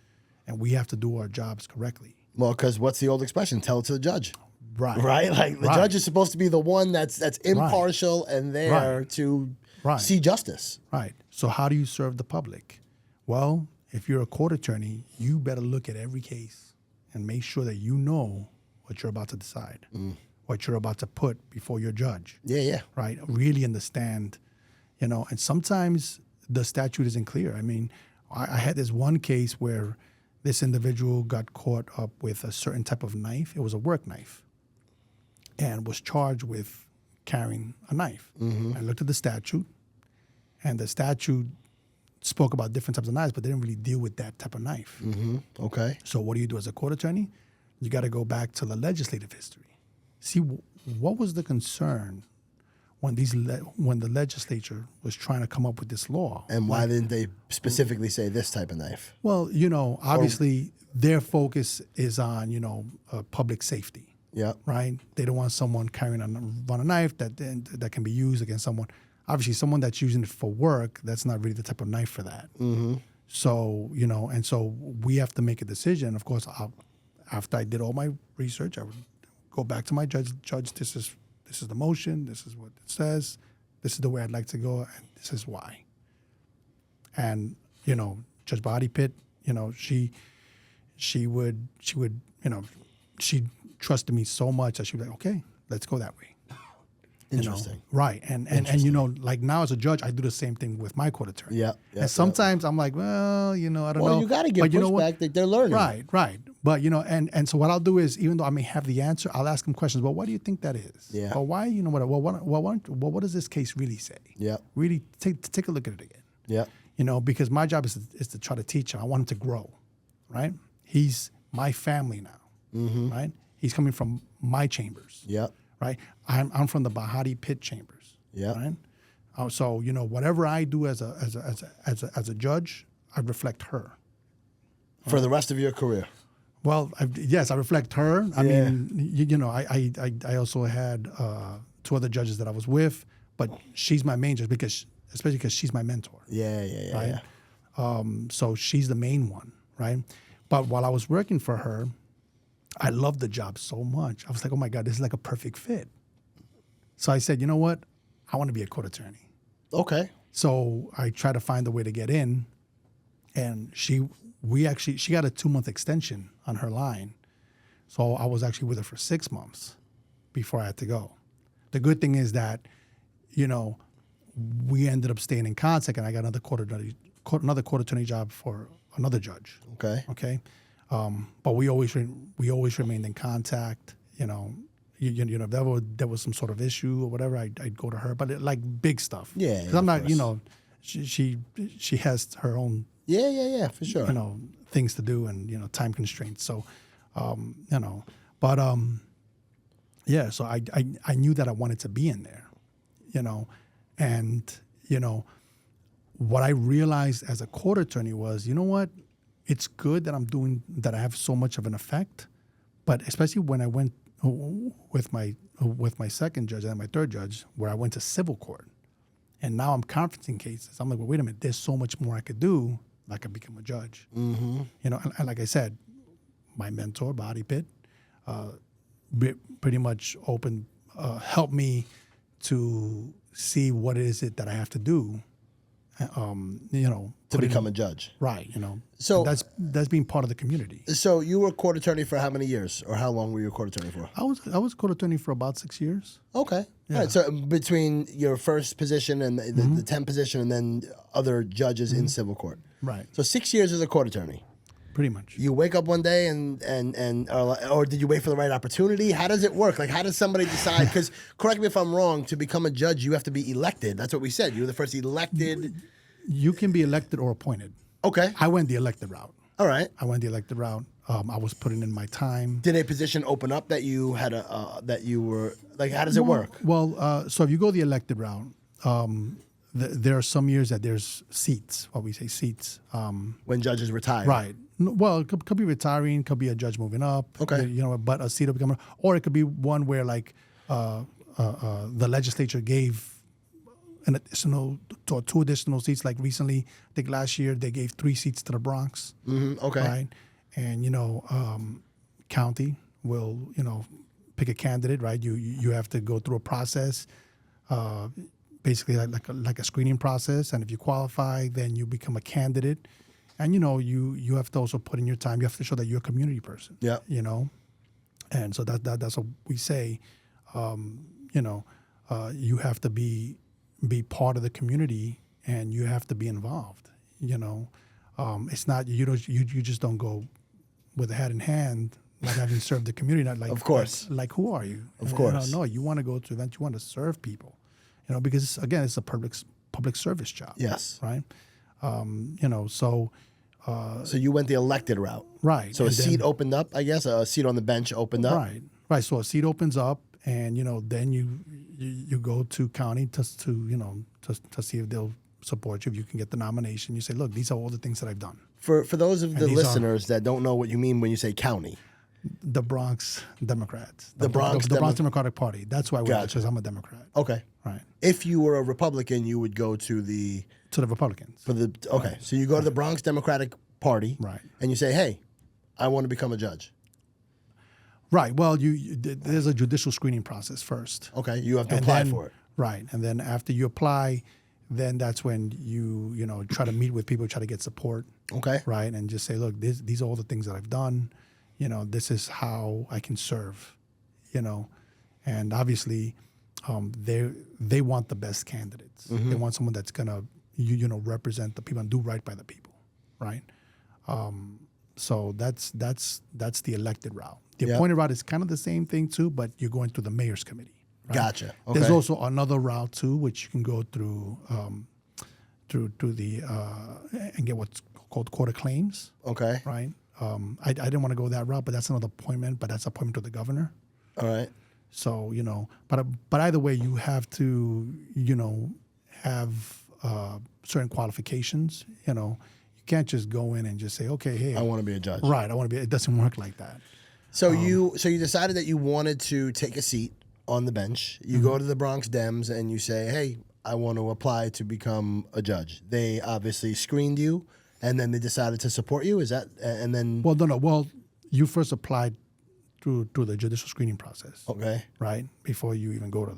And we have to do our jobs correctly. Well, because what's the old expression? Tell it to the judge. Right. Right? Like the judge is supposed to be the one that's impartial and there to see justice. Right. So how do you serve the public? Well, if you're a court attorney, you better look at every case and make sure that you know what you're about to decide, what you're about to put before your judge. Yeah, yeah. Right? Really understand, and sometimes the statute isn't clear. I mean, I had this one case where this individual got caught up with a certain type of knife. It was a work knife and was charged with carrying a knife. I looked at the statute, and the statute spoke about different types of knives, but they didn't really deal with that type of knife. Okay. So what do you do as a court attorney? You got to go back to the legislative history. See, what was the concern when the legislature was trying to come up with this law? And why didn't they specifically say this type of knife? Well, obviously their focus is on, public safety. Yeah. Right? They don't want someone carrying a knife that can be used against someone. Obviously, someone that's using it for work, that's not really the type of knife for that. So, and so we have to make a decision. Of course, after I did all my research, I would go back to my judge. Judge, this is the motion. This is what it says. This is the way I'd like to go, and this is why. And Judge Bahati Pitt, she trusted me so much that she was like, okay, let's go that way. Interesting. Right. And like now as a judge, I do the same thing with my court attorney. Yeah. And sometimes I'm like, well, I don't know. Well, you got to give pushback that they're learning. Right. But, and so what I'll do is, even though I may have the answer, I'll ask them questions. Well, what do you think that is? Yeah. Or why, what does this case really say? Yeah. Really take a look at it again. Yeah. Because my job is to try to teach him. I want him to grow, right? He's my family now, right? He's coming from my chambers. Yeah. Right? I'm from the Bahati Pitt chambers. Yeah. Right? So whatever I do as a judge, I reflect her. For the rest of your career. Well, yes, I reflect her. I mean, I also had two other judges that I was with, but she's my main judge especially because she's my mentor. Yeah. Right? So she's the main one, right? But while I was working for her, I loved the job so much. I was like, oh my God, this is like a perfect fit. So I said, you know what? I want to be a court attorney. Okay. So I tried to find a way to get in, and she got a 2-month extension on her line. So I was actually with her for 6 months before I had to go. The good thing is that, we ended up staying in contact, and I got another court attorney job for another judge. Okay. But we always remained in contact. If there was some sort of issue or whatever, I'd go to her. But like big stuff. Yeah. Because I'm not, she has her own. Yeah, for sure. Things to do and time constraints. So, So I knew that I wanted to be in there, and what I realized as a court attorney was, you know what? It's good that I have so much of an effect, but especially when I went with my second judge and my third judge, where I went to civil court, and now I'm conferencing cases. I'm like, well, wait a minute, there's so much more I could do. I could become a judge. And like I said, my mentor, Bahati Pitt, pretty much helped me to see what it is that I have to do To become a judge. Right, So- that's being part of the community. So you were a court attorney for how many years, or how long were you a court attorney for? I was court attorney for about 6 years. Okay. All right. So between your first position and the 10th position, and then other judges in civil court. Right. So 6 years as a court attorney. Pretty much. You wake up one day or did you wait for the right opportunity? How does it work? Like, how does somebody decide? Because correct me if I'm wrong. To become a judge, you have to be elected. That's what we said. You were the first elected. You can be elected or appointed. Okay. I went the elected route. All right. I went the elected route. I was putting in my time. Did a position open up that you had that you were like? How does it work? Well, so if you go the elected route, there are some years that there's seats. What we say seats. When judges retire. Right. Well, it could be retiring, could be a judge moving up. Okay. But a seat will become, or it could be one where like the legislature gave an additional or 2 additional seats. Like recently, I think last year they gave 3 seats to the Bronx. Mm-hmm. Okay. Right. And county will pick a candidate. Right. You have to go through a process. Basically like a screening process, and if you qualify, then you become a candidate. And you have to also put in your time. You have to show that you're a community person. Yeah. And so that's what we say. You have to be part of the community, and you have to be involved. It's not you just don't go with a hat in hand, not having served the community. Not like, of course. Like who are you? Of course. No, you want to go to events. You want to serve people. Because again, it's a public service job. Yes. Right. So you went the elected route. Right. So a seat opened up, I guess. A seat on the bench opened up. Right. So a seat opens up, and then you go to county to see if they'll support you. If you can get the nomination, you say, look, these are all the things that I've done. For those of the listeners that don't know what you mean when you say county. The Bronx Democrats. The Bronx Democratic Party. That's why because I'm a Democrat. Okay. Right. If you were a Republican, you would go to the Republicans. Okay. So you go to the Bronx Democratic Party. Right. And you say, hey, I want to become a judge. Right. Well, there's a judicial screening process first. Okay. You have to apply for it. Right. And then after you apply, then that's when you try to meet with people, try to get support. Okay. Right. And just say, look, these are all the things that I've done. This is how I can serve. And obviously, they want the best candidates. Mm-hmm. They want someone that's gonna represent the people and do right by the people. Right. So that's the elected route. The appointed route is kind of the same thing too, but you're going through the mayor's committee. Right? Gotcha. Okay. There's also another route too, which you can go through the and get what's called court of claims. Okay. Right. I didn't want to go that route, but that's another appointment. But that's appointment to the governor. All right. So but either way, you have to have certain qualifications. You can't just go in and just say, okay, hey, I want to be a judge. Right. I want to be. It doesn't work like that. So you decided that you wanted to take a seat on the bench. You go to the Bronx Dems and you say, hey, I want to apply to become a judge. They obviously screened you, and then they decided to support you. Is that and then? Well, no. Well, you first applied through the judicial screening process. Okay. Right before you even go to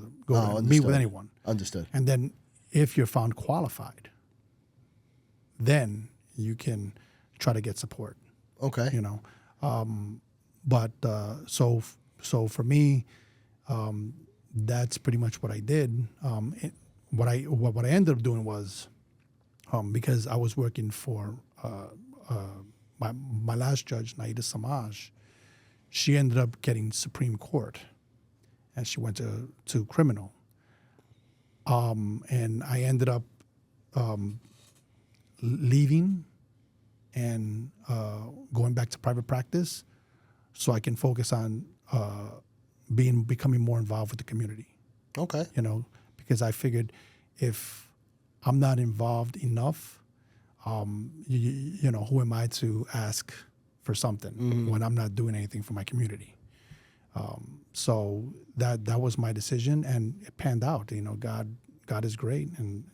meet with anyone. Understood. And then, if you're found qualified, then you can try to get support. Okay. So for me, that's pretty much what I did. What I ended up doing was, because I was working for my last judge, Naida Samaj, she ended up getting Supreme Court, and she went to criminal. And I ended up leaving and going back to private practice, so I can focus on becoming more involved with the community. Okay. Because I figured if I'm not involved enough, who am I to ask for something when I'm not doing anything for my community? So that was my decision, and it panned out. God is great, and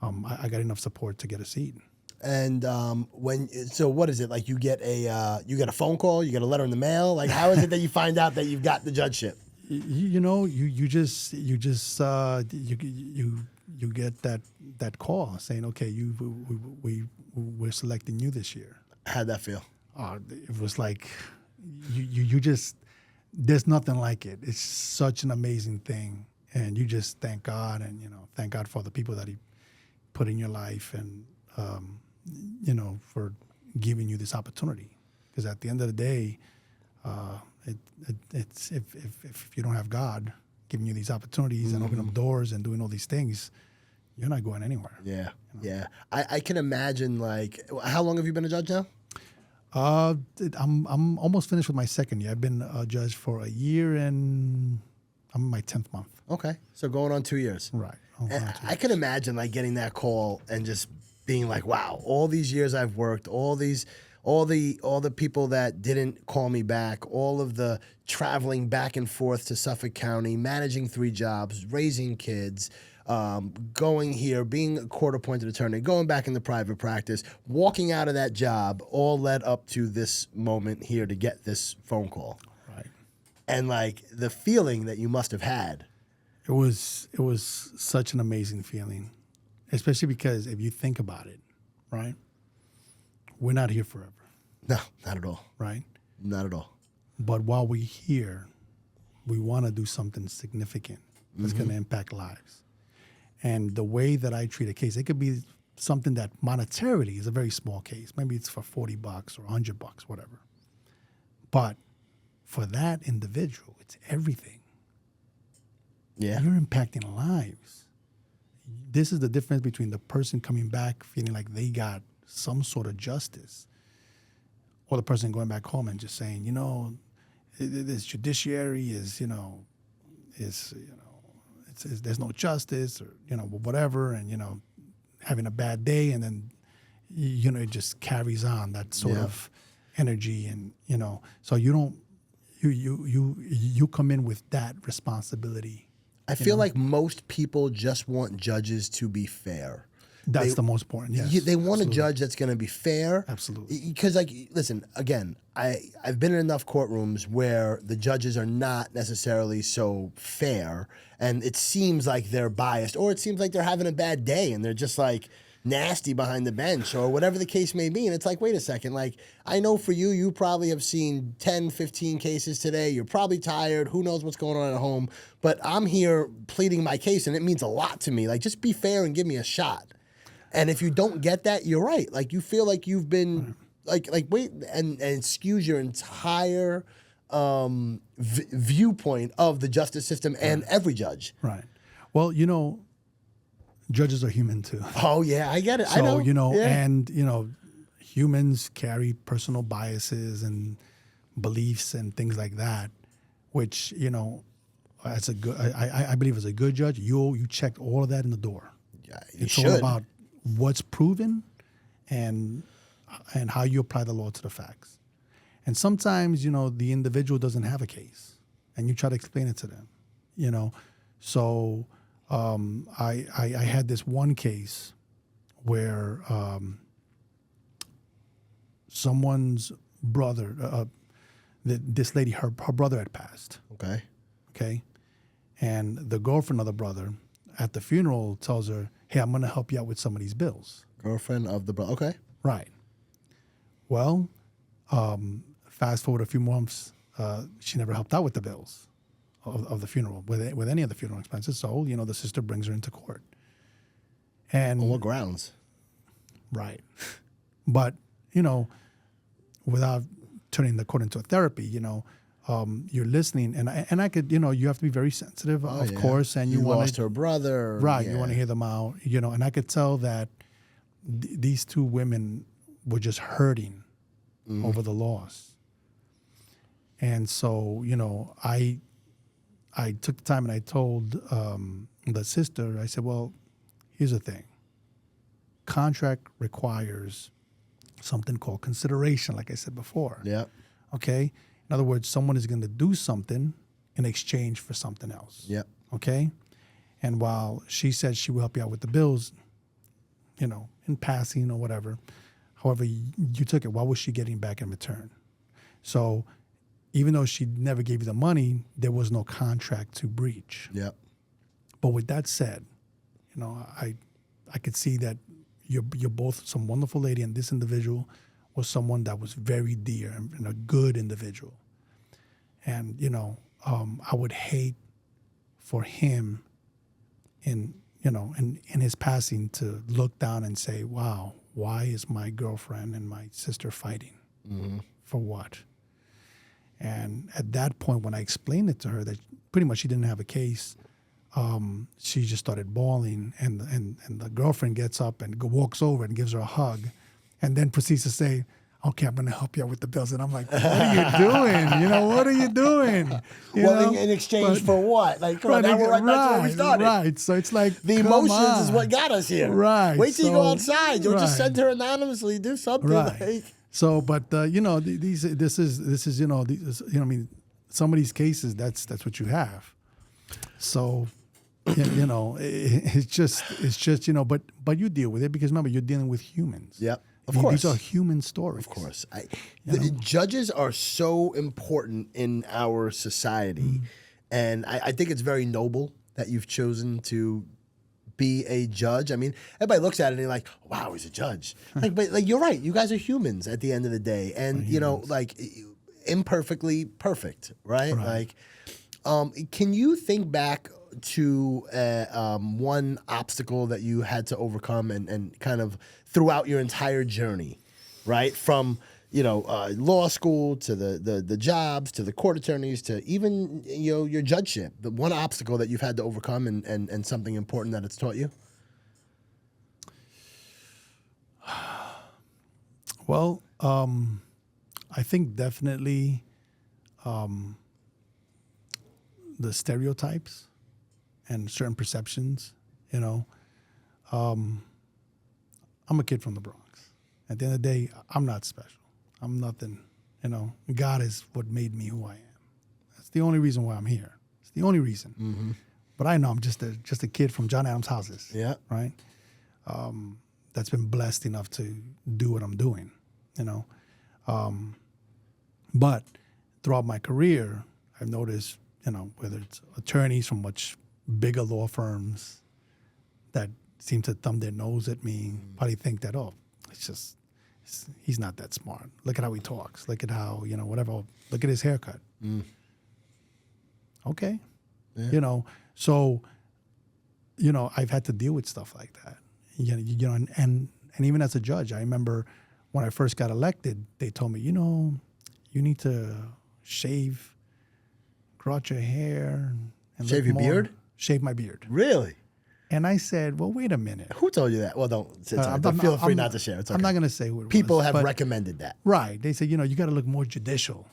I got enough support to get a seat. And so what is it like? You get a phone call, you get a letter in the mail. Like, how is it that you find out that you've got the judgeship? You you get that call saying, okay, we're selecting you this year. How'd that feel? It was like you just, there's nothing like it. It's such an amazing thing, and you just thank God, and thank God for the people that He put in your life, and for giving you this opportunity. Because at the end of the day, it's if you don't have God giving you these opportunities and opening up doors and doing all these things, you're not going anywhere. Yeah, yeah. I can imagine. Like, how long have you been a judge now? I'm almost finished with my second year. I've been a judge for a year and I'm in my 10th month. Okay, so going on 2 years. Right. I can imagine like getting that call and just being like, wow, all these years I've worked, all the people that didn't call me back, all of the traveling back and forth to Suffolk County, managing 3 jobs, raising kids, going here, being a court-appointed attorney, going back into private practice, walking out of that job, all led up to this moment here to get this phone call. Right. And like the feeling that you must have had. It was such an amazing feeling, especially because if you think about it, right? We're not here forever. No, not at all. Right? Not at all. But while we're here, we want to do something significant that's going to impact lives. And the way that I treat a case, it could be something that monetarily is a very small case. Maybe it's for $40 or $100, whatever. But for that individual, it's everything. Yeah. You're impacting lives. This is the difference between the person coming back feeling like they got some sort of justice, or the person going back home and just saying, this judiciary is, there's no justice, or whatever, and having a bad day, and then it just carries on that sort of energy, and so you come in with that responsibility. I feel like most people just want judges to be fair. That's the most important. Yes, they want absolutely. a judge that's going to be fair. Absolutely. Because, listen, again, I've been in enough courtrooms where the judges are not necessarily so fair, and it seems like they're biased, or it seems like they're having a bad day and they're just like nasty behind the bench, or whatever the case may be. And it's like, wait a second, like, I know for you probably have seen 10, 15 cases today. You're probably tired. Who knows what's going on at home? But I'm here pleading my case, and it means a lot to me. Like, just be fair and give me a shot. And if you don't get that, you're right. Like, you feel like you've been wait, and skews your entire viewpoint of the justice system and every judge. Right. Well, judges are human too. Oh yeah, I get it. So, I know. And humans carry personal biases and beliefs and things like that, which as a good, I believe as a good judge, you checked all of that in the door. Yeah, it's all about what's proven and how you apply the law to the facts. And sometimes, the individual doesn't have a case, and you try to explain it to them, So I had this one case where someone's brother, this lady, her brother had passed. Okay. And the girlfriend of the brother at the funeral tells her, hey, I'm going to help you out with some of these bills. Girlfriend of the brother. Okay. Right. Well, fast forward a few months, she never helped out with the bills of the funeral, with any of the funeral expenses. So, the sister brings her into court. And on what grounds? Right. But, without turning the court into a therapy, you're listening, and I could, you have to be very sensitive, of course, and you lost her brother, right? Yeah. You want to hear them out, and I could tell that these two women were just hurting over the loss, and so I took the time and I told the sister, I said, well, here's the thing. Contract requires something called consideration, like I said before. Yeah. Okay. In other words, someone is going to do something in exchange for something else. Yep. Okay? And while she said she will help you out with the bills, in passing or whatever, however you took it, what was she getting back in return? So even though she never gave you the money, there was no contract to breach. Yep. But with that said, You know, I could see that you're both some wonderful lady, and this individual was someone that was very dear and a good individual. And, you know, I would hate for him in his passing to look down and say, wow, why is my girlfriend and my sister fighting? Mm-hmm. For what? And at that point, when I explained it to her that pretty much she didn't have a case, she just started bawling, and the girlfriend gets up and walks over and gives her a hug, and then proceeds to say, okay, I'm going to help you out with the bills. And I'm like, what are you doing? You know, what are you doing? In exchange for what? Like, come on, now we're right back to where we started. Right. So it's like, the emotions is what got us here. Right. Wait till you go outside. You'll just send her anonymously. Do something. Right. Like. So, but you know, this is you know, I mean, some of these cases, that's what you have. So, you know, it's just you know, but you deal with it because remember, you're dealing with humans. Yep. Of course. These are human stories. Of course. The judges are so important in our society. Mm-hmm. And I think it's very noble that you've chosen to be a judge. I mean, everybody looks at it and they're like, wow, he's a judge. But you're right. You guys are humans at the end of the day. And, you know, like imperfectly perfect, right? Like, can you think back to one obstacle that you had to overcome and kind of throughout your entire journey, right? From, you know, law school to the jobs, to the court attorneys, to even, you know, your judgeship, the one obstacle that you've had to overcome and something important that it's taught you? Well, I think definitely the stereotypes and certain perceptions, you know. I'm a kid from the Bronx. At the end of the day, I'm not special. I'm nothing, you know. God is what made me who I am. That's the only reason why I'm here. It's the only reason. Mm-hmm. But I know I'm just a kid from John Adams' houses. Yeah. Right? That's been blessed enough to do what I'm doing, you know. But throughout my career, I've noticed, you know, whether it's attorneys from much bigger law firms that seem to thumb their nose at me, probably think that, oh, he's not that smart. Look at how he talks. Look at how, you know, whatever. Look at his haircut. Okay. Yeah. You know, so, you know, I've had to deal with stuff like that. You know, and even as a judge, I remember when I first got elected, they told me, you know, you need to grow out your hair. And shave your beard? Shave my beard. Really? And I said, well, wait a minute. Who told you that? Well, don't feel free not to share. It's okay. I'm not going to say who it People was, have recommended that. Right. They said, you know, you got to look more judicial.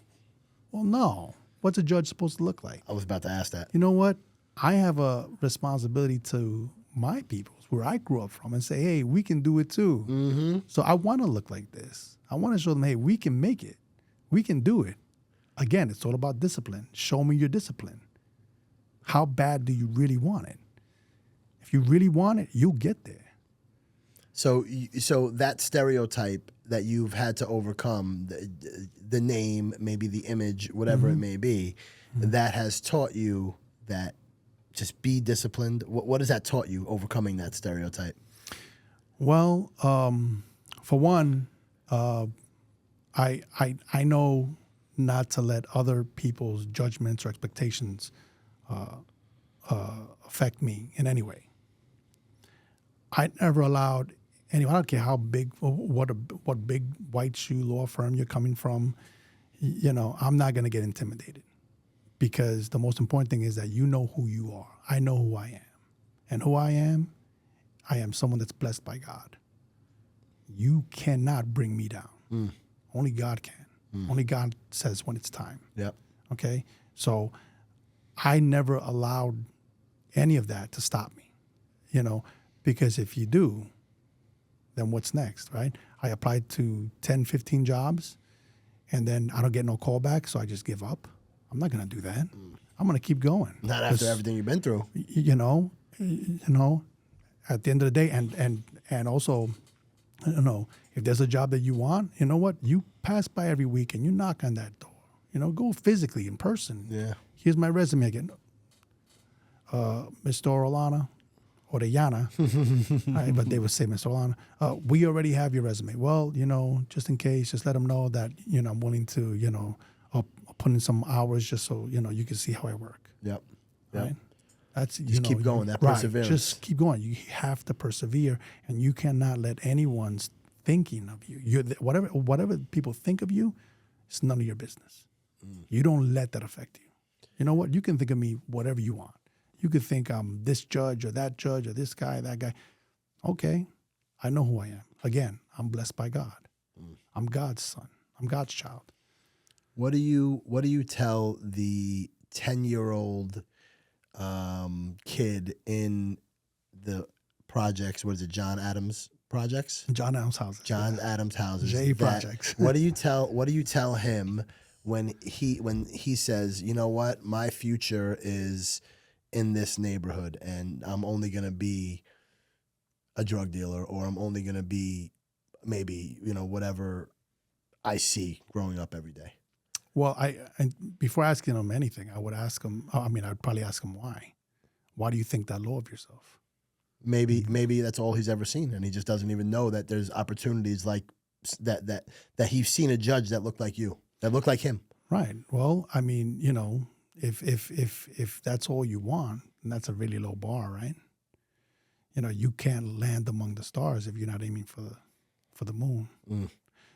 Well, no. What's a judge supposed to look like? I was about to ask that. You know what? I have a responsibility to my people, where I grew up from, and say, hey, we can do it too. Mm-hmm. So I want to look like this. I want to show them, hey, we can make it. We can do it. Again, it's all about discipline. Show me your discipline. How bad do you really want it? If you really want it, you'll get there. So that stereotype that you've had to overcome, the name, maybe the image, whatever it may be, that has taught you that just be disciplined. What has that taught you, overcoming that stereotype? Well, for one, I know not to let other people's judgments or expectations affect me in any way. I never allowed anyone, I don't care how big, what big white shoe law firm you're coming from, you know, I'm not going to get intimidated, because the most important thing is that you know who you are. I know who I am. And who I am someone that's blessed by God. You cannot bring me down. Only God can. Only God says when it's time. Yep. Okay? So I never allowed any of that to stop me, you know, because if you do, then what's next, right? I applied to 10, 15 jobs, and then I don't get no callback, so I just give up. I'm not going to do that. I'm going to keep going. Not after everything you've been through. You know, at the end of the day, and also, you know, if there's a job that you want, you know what? You pass by every week and you knock on that door. You know, go physically in person. Yeah. Here's my resume again. Mr. Orellana, Orellana, right? But they would say, Mr. Orellana, we already have your resume. Well, just in case, just let them know that, I'm willing to, I'll put in some hours just so, you can see how I work. Yep. Right? That's, Just keep going, that right, perseverance. just keep going. You have to persevere, and you cannot let anyone's thinking of you. Whatever people think of you, it's none of your business. You don't let that affect you. You know what? You can think of me whatever you want. You could think I'm this judge or this guy, that guy. Okay, I know who I am. Again, I'm blessed by God. I'm God's son. I'm God's child. What do you tell the 10-year-old kid in the projects? What is it? John Adams projects? John Adams houses. John Adams houses. J projects. What do you tell him when he says, you know what, my future is in this neighborhood, and I'm only going to be a drug dealer, or I'm only going to be maybe, whatever I see growing up every day? Well, I before asking him anything, I would ask him, I'd probably ask him why. Why do you think that low of yourself? Maybe that's all he's ever seen, and he just doesn't even know that there's opportunities like that he's seen a judge that looked like you, that looked like him. Right. Well, if that's all you want, and that's a really low bar, right? You can't land among the stars if you're not aiming for the moon.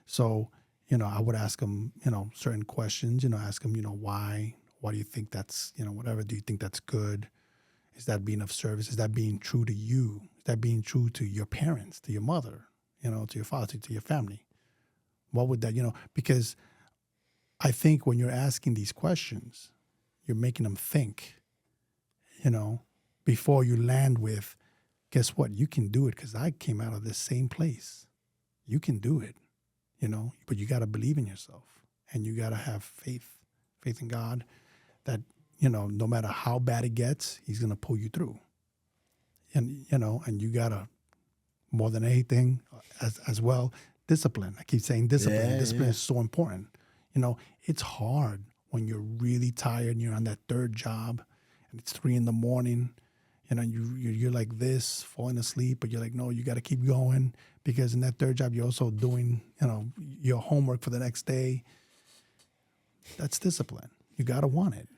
So, I would ask him, certain questions. Ask him, why? Why do you think that's, whatever? Do you think that's good? Is that being of service? Is that being true to you? Is that being true to your parents, to your mother, to your father, to your family? What would that, because I think when you're asking these questions, you're making them think, before you land with, guess what? You can do it because I came out of this same place. You can do it, but you got to believe in yourself, and you got to have faith in God that, no matter how bad it gets, he's going to pull you through. And, and you got to, more than anything as well, discipline. I keep saying discipline. Yeah, discipline is so important. It's hard when you're really tired and you're on that third job and it's 3 a.m, you're like this, falling asleep, but you're like, no, you got to keep going, because in that third job, you're also doing, your homework for the next day. That's discipline. You got to want it.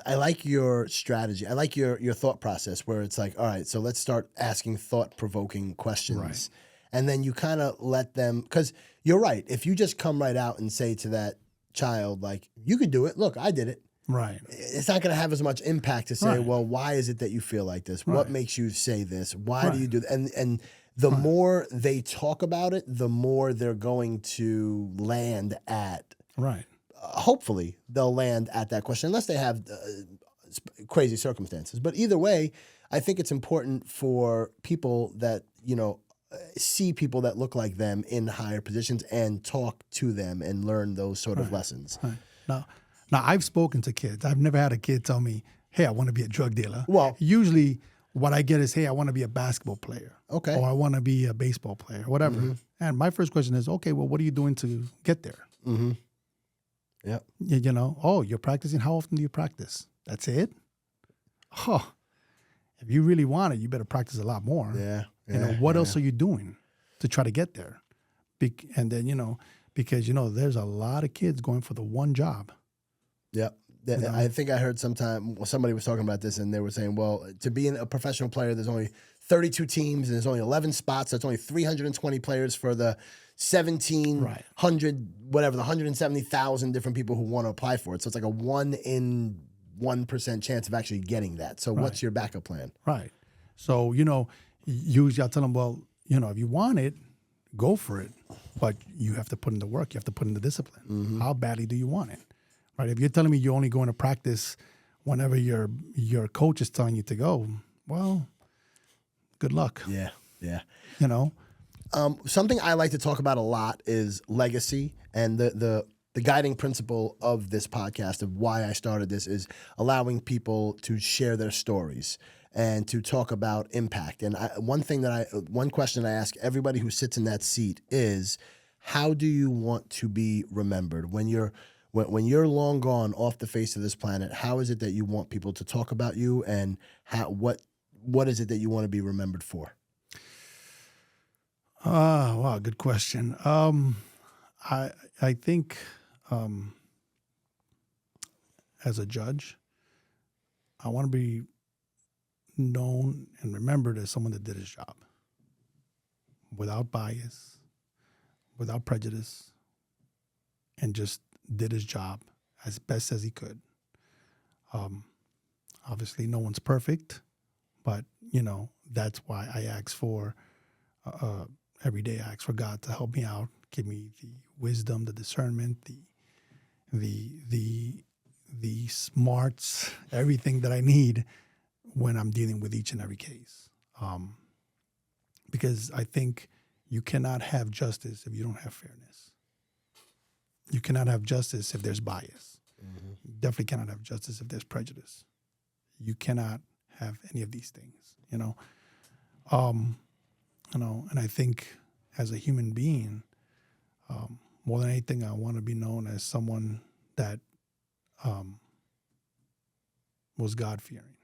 I like your strategy. I like your thought process, where it's like, all right, so let's start asking thought-provoking questions. Right. And then you kind of let them, because you're right. If you just come right out and say to that child, like, you could do it. Look, I did it. Right. It's not going to have as much impact to say, Right. well, why is it that you feel like this? Right. What makes you say this? Why Right. do you do that? And the Right. more they talk about it, the more they're going to land at, Right. hopefully they'll land at that question, unless they have crazy circumstances. But either way, I think it's important for people that, see people that look like them in higher positions and talk to them and learn those sort of lessons. Right. Now, I've spoken to kids. I've never had a kid tell me, hey, I want to be a drug dealer. Well, usually what I get is, hey, I want to be a basketball player. Okay. Or I want to be a baseball player, whatever. Mm-hmm. And my first question is, okay, well, what are you doing to get there? Mm-hmm. Yeah. Oh, you're practicing. How often do you practice? That's it? Oh, if you really want it, you better practice a lot more. Yeah. What else are you doing to try to get there? And then, because, there's a lot of kids going for the one job. Yeah. I think I heard somebody was talking about this, and they were saying, well, to be a professional player, there's only 32 teams and there's only 11 spots. That's only 320 players for the 1,700, whatever, the 170,000 different people who want to apply for it. So it's like a 1 in 1% chance of actually getting that. So what's your backup plan? Right. So, usually I'll tell them, well, if you want it, go for it. But you have to put in the work. You have to put in the discipline. Mm-hmm. How badly do you want it? Right. If you're telling me you're only going to practice whenever your coach is telling you to go, well, good luck. Yeah. Yeah. Something I like to talk about a lot is legacy, and the guiding principle of this podcast, of why I started this, is allowing people to share their stories and to talk about impact. And one question I ask everybody who sits in that seat is, how do you want to be remembered when you're long gone off the face of this planet? How is it that you want people to talk about you, and what is it that you want to be remembered for? Wow, good question. I think as a judge, I want to be known and remembered as someone that did his job without bias, without prejudice, and just did his job as best as he could. Obviously, no one's perfect, but, that's why I ask for, every day I ask for God to help me out, give me the wisdom, the discernment, the smarts, everything that I need when I'm dealing with each and every case. Because I think you cannot have justice if you don't have fairness. You cannot have justice if there's bias. Mm-hmm. You definitely cannot have justice if there's prejudice. You cannot have any of these things, and I think as a human being, more than anything, I want to be known as someone that was God-fearing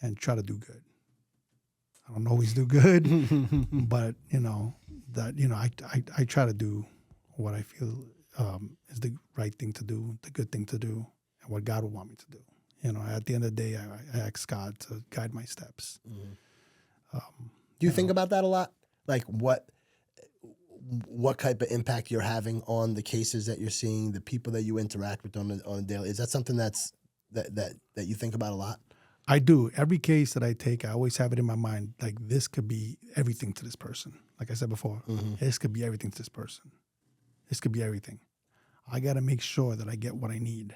and try to do good. I don't always do good, but I try to do what I feel is the right thing to do, the good thing to do, and what God would want me to do. At the end of the day, I ask God to guide my steps. Mm-hmm. Do you think about that a lot? Like what type of impact you're having on the cases that you're seeing, the people that you interact with on a daily? Is that something that you think about a lot? I do. Every case that I take, I always have it in my mind, like this could be everything to this person. Like I said before, mm-hmm. This could be everything to this person. This could be everything. I got to make sure that I get what I need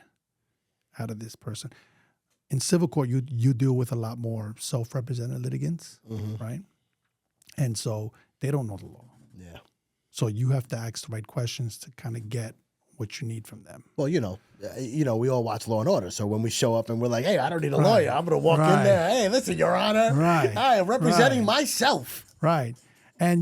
out of this person. In civil court, you deal with a lot more self-represented litigants, mm-hmm. right? And so they don't know the law. Yeah. So you have to ask the right questions to kind of get what you need from them. Well, we all watch Law and Order. So when we show up and we're like, hey, I don't need a lawyer. I'm going to walk in there. Hey, listen, Your Honor. Right. I'm representing myself. Right. And,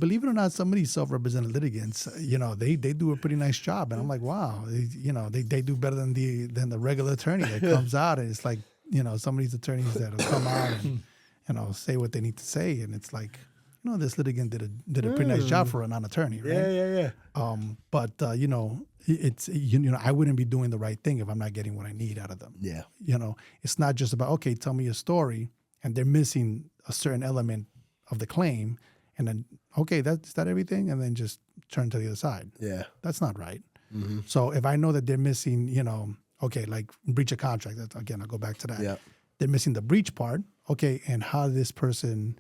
believe it or not, some of these self-represented litigants, they do a pretty nice job. And I'm like, wow, they do better than the regular attorney that comes out. And it's like, some of these attorneys that will come out and, say what they need to say. And it's like, this litigant did a pretty nice job for a non-attorney, right? Yeah. But it's I wouldn't be doing the right thing if I'm not getting what I need out of them. Yeah. It's not just about, okay, tell me a story, and they're missing a certain element of the claim, and then, okay, is that everything? And then just turn to the other side. Yeah. That's not right. Mm-hmm. So if I know that they're missing, okay, like breach of contract, again, I'll go back to that. Yeah. They're missing the breach part. Okay, and how did this person,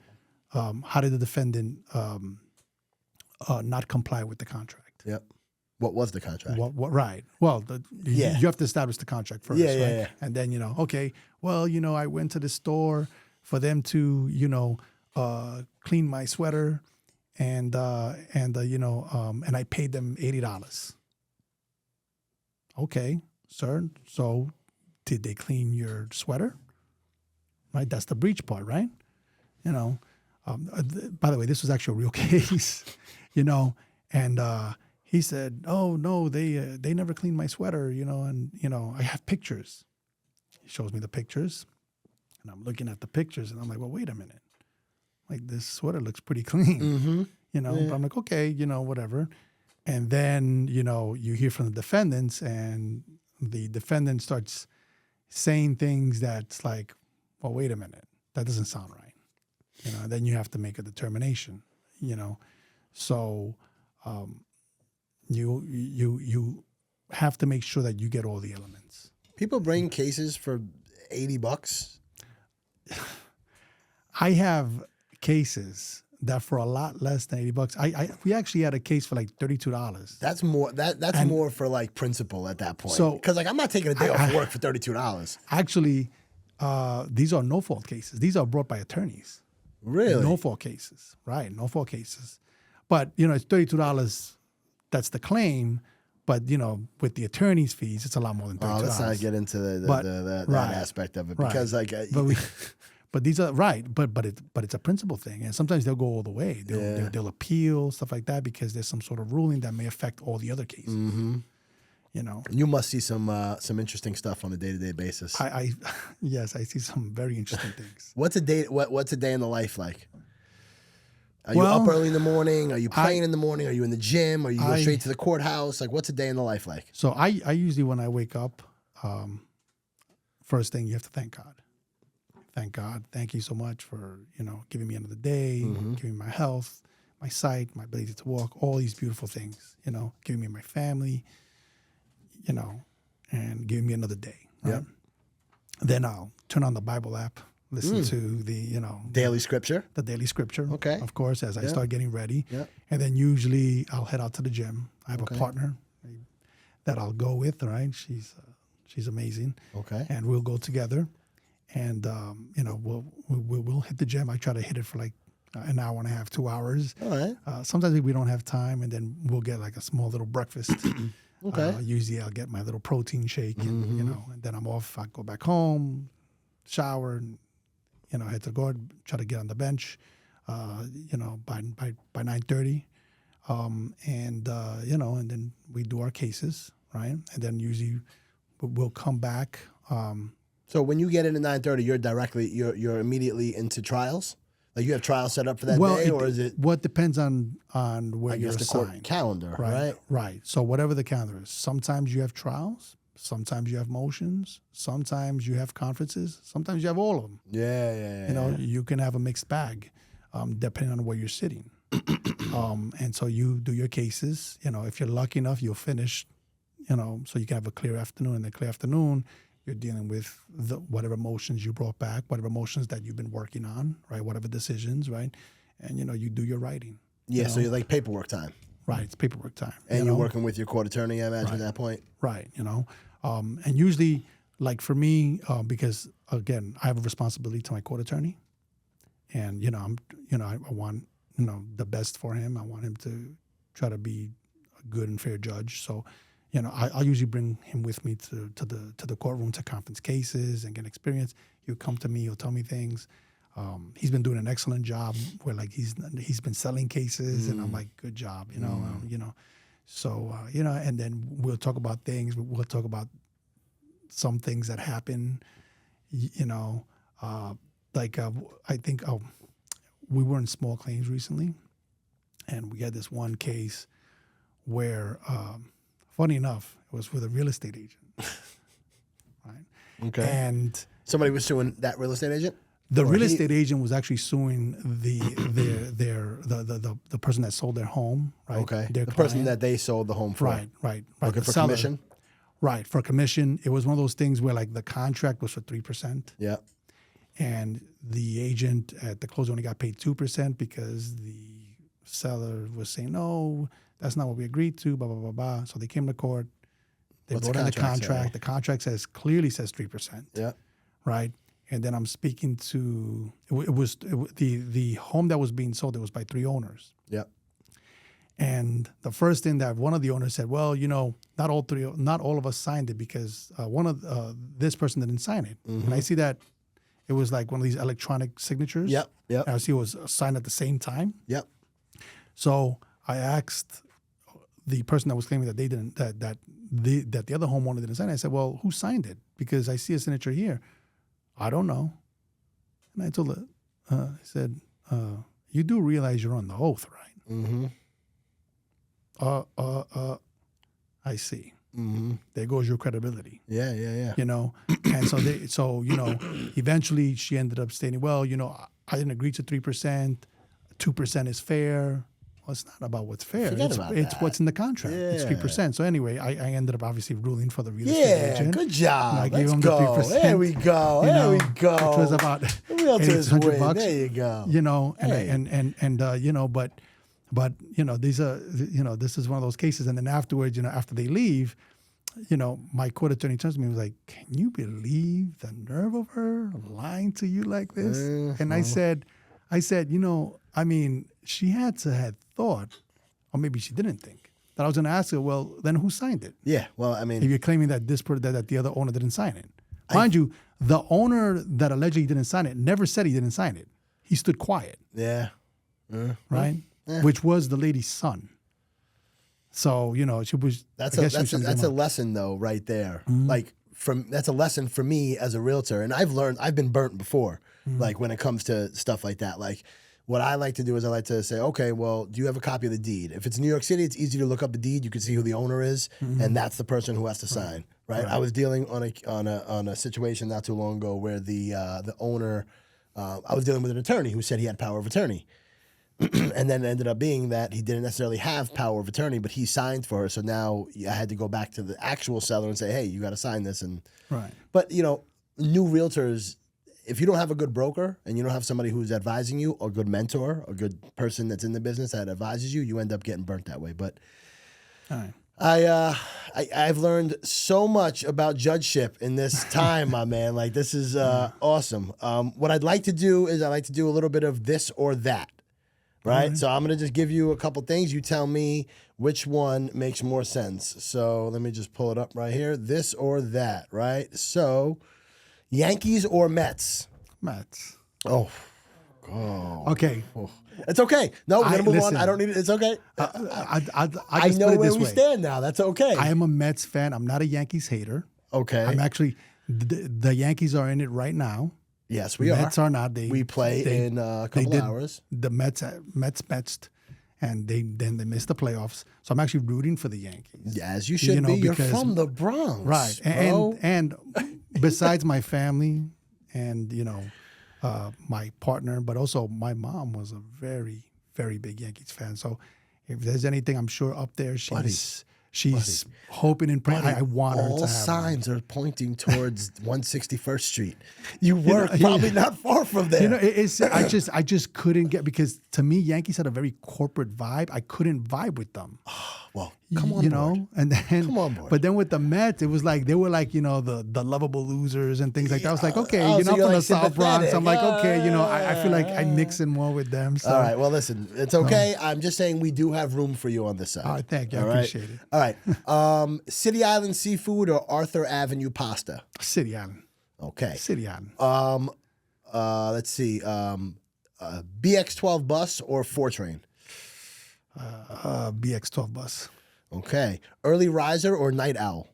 how did the defendant not comply with the contract? Yep. What was the contract? Right. Well, you have to establish the contract first, right? Yeah. And then, okay, well, I went to the store for them to, clean my sweater, and I paid them $80. Okay, sir. So did they clean your sweater? Right. That's the breach part, right? By the way, this was actually a real case, and he said, oh, no, they never cleaned my sweater, and, I have pictures. He shows me the pictures, and I'm looking at the pictures, and I'm like, well, wait a minute. Like, this sweater looks pretty clean, mm-hmm. But I'm like, okay, whatever. And then, you hear from the defendants, and the defendant starts saying things that's like, well, wait a minute, that doesn't sound right. Then you have to make a determination, So you have to make sure that you get all the elements. People bring cases for $80. I have cases that for a lot less than $80. We actually had a case for like $32. That's more. That's more for like principal at that point. So because I'm not taking a day off work for $32. Actually, these are no-fault cases. These are brought by attorneys. Really? No-fault cases, right? No-fault cases. But, it's $32. That's the claim. But, with the attorney's fees, it's a lot more than $32. Let's not get into that aspect of it. Because, but these are, right. But it's a principle thing. And sometimes they'll go all the way. They'll appeal, stuff like that, because there's some sort of ruling that may affect all the other cases. Mm-hmm. You know, You must see some interesting stuff on a day-to-day basis. Yes, I see some very interesting things. What's a day? What's a day in the life like? Are Well, you up early in the morning? Are you playing in the morning? Are you in the gym? Or you go straight to the courthouse? Like, what's a day in the life like? So I usually, when I wake up, first thing you have to thank God. Thank God. Thank you so much for, giving me another day, giving me my health, my sight, my ability to walk, all these beautiful things, giving me my family, and giving me another day. Right? Yep. Then I'll turn on the Bible app, listen to the, Daily scripture? the daily scripture. Okay. Of course, as I start getting ready. Yep. And then usually I'll head out to the gym. I have a partner that I'll go with, right? She's amazing. Okay. And we'll go together. And, we'll hit the gym. I try to hit it for like an hour and a half, 2 hours. All right. Sometimes we don't have time, and then we'll get like a small little breakfast. Okay. Usually I'll get my little protein shake, and, and then I'm off. I go back home, shower, and, head to the guard, try to get on the bench, by 9:30. And then we do our cases, right? And then usually we'll come back. So when you get in at 9:30, you're immediately into trials? Like you have trials set up for that day, or is it? What depends on where you're the court assigned. calendar, right? Right. So whatever the calendar is. Sometimes you have trials. Sometimes you have motions. Sometimes you have conferences. Sometimes you have all of them. Yeah. You can have a mixed bag, depending on where you're sitting. And so you do your cases. If you're lucky enough, you'll finish. So you can have a clear afternoon. And the clear afternoon, you're dealing with whatever motions you brought back, whatever motions that you've been working on, right? Whatever decisions, right? And, you do your writing. Yeah, so you're like paperwork time. Right, it's paperwork time. And you're working with your court attorney, I imagine, at that point? Right, and usually, like for me, because, again, I have a responsibility to my court attorney. And, I want, the best for him. I want him to try to be a good and fair judge. So, I usually bring him with me to the courtroom to conference cases and get experience. He'll come to me. He'll tell me things. He's been doing an excellent job where like he's been selling cases, and I'm like, good job, So and then we'll talk about things. We'll talk about some things that happen. I think we were in small claims recently, and we had this one case where. Funny enough, it was with a real estate agent, right? Okay. And somebody was suing that real estate agent? The real estate agent was actually suing the person that sold their home, right? Okay. Their the person that they sold the home for. Right. Looking for commission? Right, for commission. It was one of those things where like the contract was for 3%. Yeah. And the agent at the close only got paid 2% because the seller was saying, no, that's not what we agreed to, blah, blah, blah, blah. So they came to court. They brought in the contract. Say? The contract clearly says 3%. Yeah. Right? And then I'm speaking to, the home that was being sold, it was by 3 owners. Yeah. And the first thing that one of the owners said, well, not all of us signed it because one of this person didn't sign it. Mm-hmm. And I see that it was like one of these electronic signatures. Yep. And I see it was signed at the same time. Yep. So I asked the person that was claiming that they didn't, that the other homeowner didn't sign it. I said, well, who signed it? Because I see a signature here. I don't know. And I told her, I said, you do realize you're on the oath, right? Mm-hmm. I see. Mm-hmm. There goes your credibility. Yeah. And so eventually she ended up stating, well, I didn't agree to 3%. 2% is fair. Well, it's not about what's fair. It's what's in the contract. Yeah. It's 3%. So anyway, I ended up obviously ruling for the real estate agent. Good job. I gave Let's him go. the 3%. There we go. Which was about $800. There you go. But these are this is one of those cases. And then afterwards, after they leave, my court attorney turns to me and was like, "Can you believe the nerve of her lying to you like this?" Mm-hmm. And I said, she had to have thought, or maybe she didn't think, that I was going to ask her, well, then who signed it? Yeah, well, if you're claiming that that the other owner didn't sign it. Mind you, the owner that allegedly didn't sign it never said he didn't sign it. He stood quiet. Yeah. Right? Yeah. Which was the lady's son. So, she was. That's I guess she was trying to that's get a my- lesson though, right there. Like that's a lesson for me as a realtor, and I've been burnt before. Like when it comes to stuff like that, like. What I like to do is I like to say, okay, well, do you have a copy of the deed? If it's New York City, it's easy to look up the deed. You can see who the owner is, and that's the person who has to sign, right? I was dealing on a situation not too long ago where the owner, I was dealing with an attorney who said he had power of attorney, and then it ended up being that he didn't necessarily have power of attorney, but he signed for her. So now I had to go back to the actual seller and say, hey, you got to sign this, Right. But new realtors. If you don't have a good broker and you don't have somebody who's advising you, or a good mentor, a good person that's in the business that advises you, you end up getting burnt that way. But All right. I've learned so much about judgeship in this time, my man. Like this is awesome. What I'd like to do is I like to do a little bit of this or that, right? So I'm gonna just give you a couple things. You tell me which one makes more sense. So let me just pull it up right here. This or that, right? So. Yankees or Mets? Mets. Oh. Okay. Oh. It's okay. No, we're going to move on. I don't need it. It's okay. I I know where we stand now. That's okay. I am a Mets fan. I'm not a Yankees hater. Okay. I'm actually, the Yankees are in it right now. Yes, we are. Mets are not. We play in a couple hours. The Mets Metsed, and they missed the playoffs. So I'm actually rooting for the Yankees. As you should be. You're from the Bronx, right? Bro. And besides my family, and my partner, but also my mom was a very, very big Yankees fan. So if there's anything, I'm sure up there she's hoping and praying. I want her to have. All signs are pointing towards 161st Street. You work probably not far from there. I just couldn't get, because to me, Yankees had a very corporate vibe. I couldn't vibe with them. Well, come on board. And then come on board. But then with the Mets, it was like they were like, the lovable losers and things like that. I was like, okay, so from you're the like South Bronx. I'm like, okay, sympathetic. I feel like I mix in more with them. So. All right, well, listen, it's okay. I'm just saying we do have room for you on this side. All right, thank you. I All right? appreciate it. All right. City Island Seafood or Arthur Avenue Pasta? City Island. Okay. City Island. Let's see. BX12 bus or 4-train? BX12 bus. Okay. Early riser or night owl?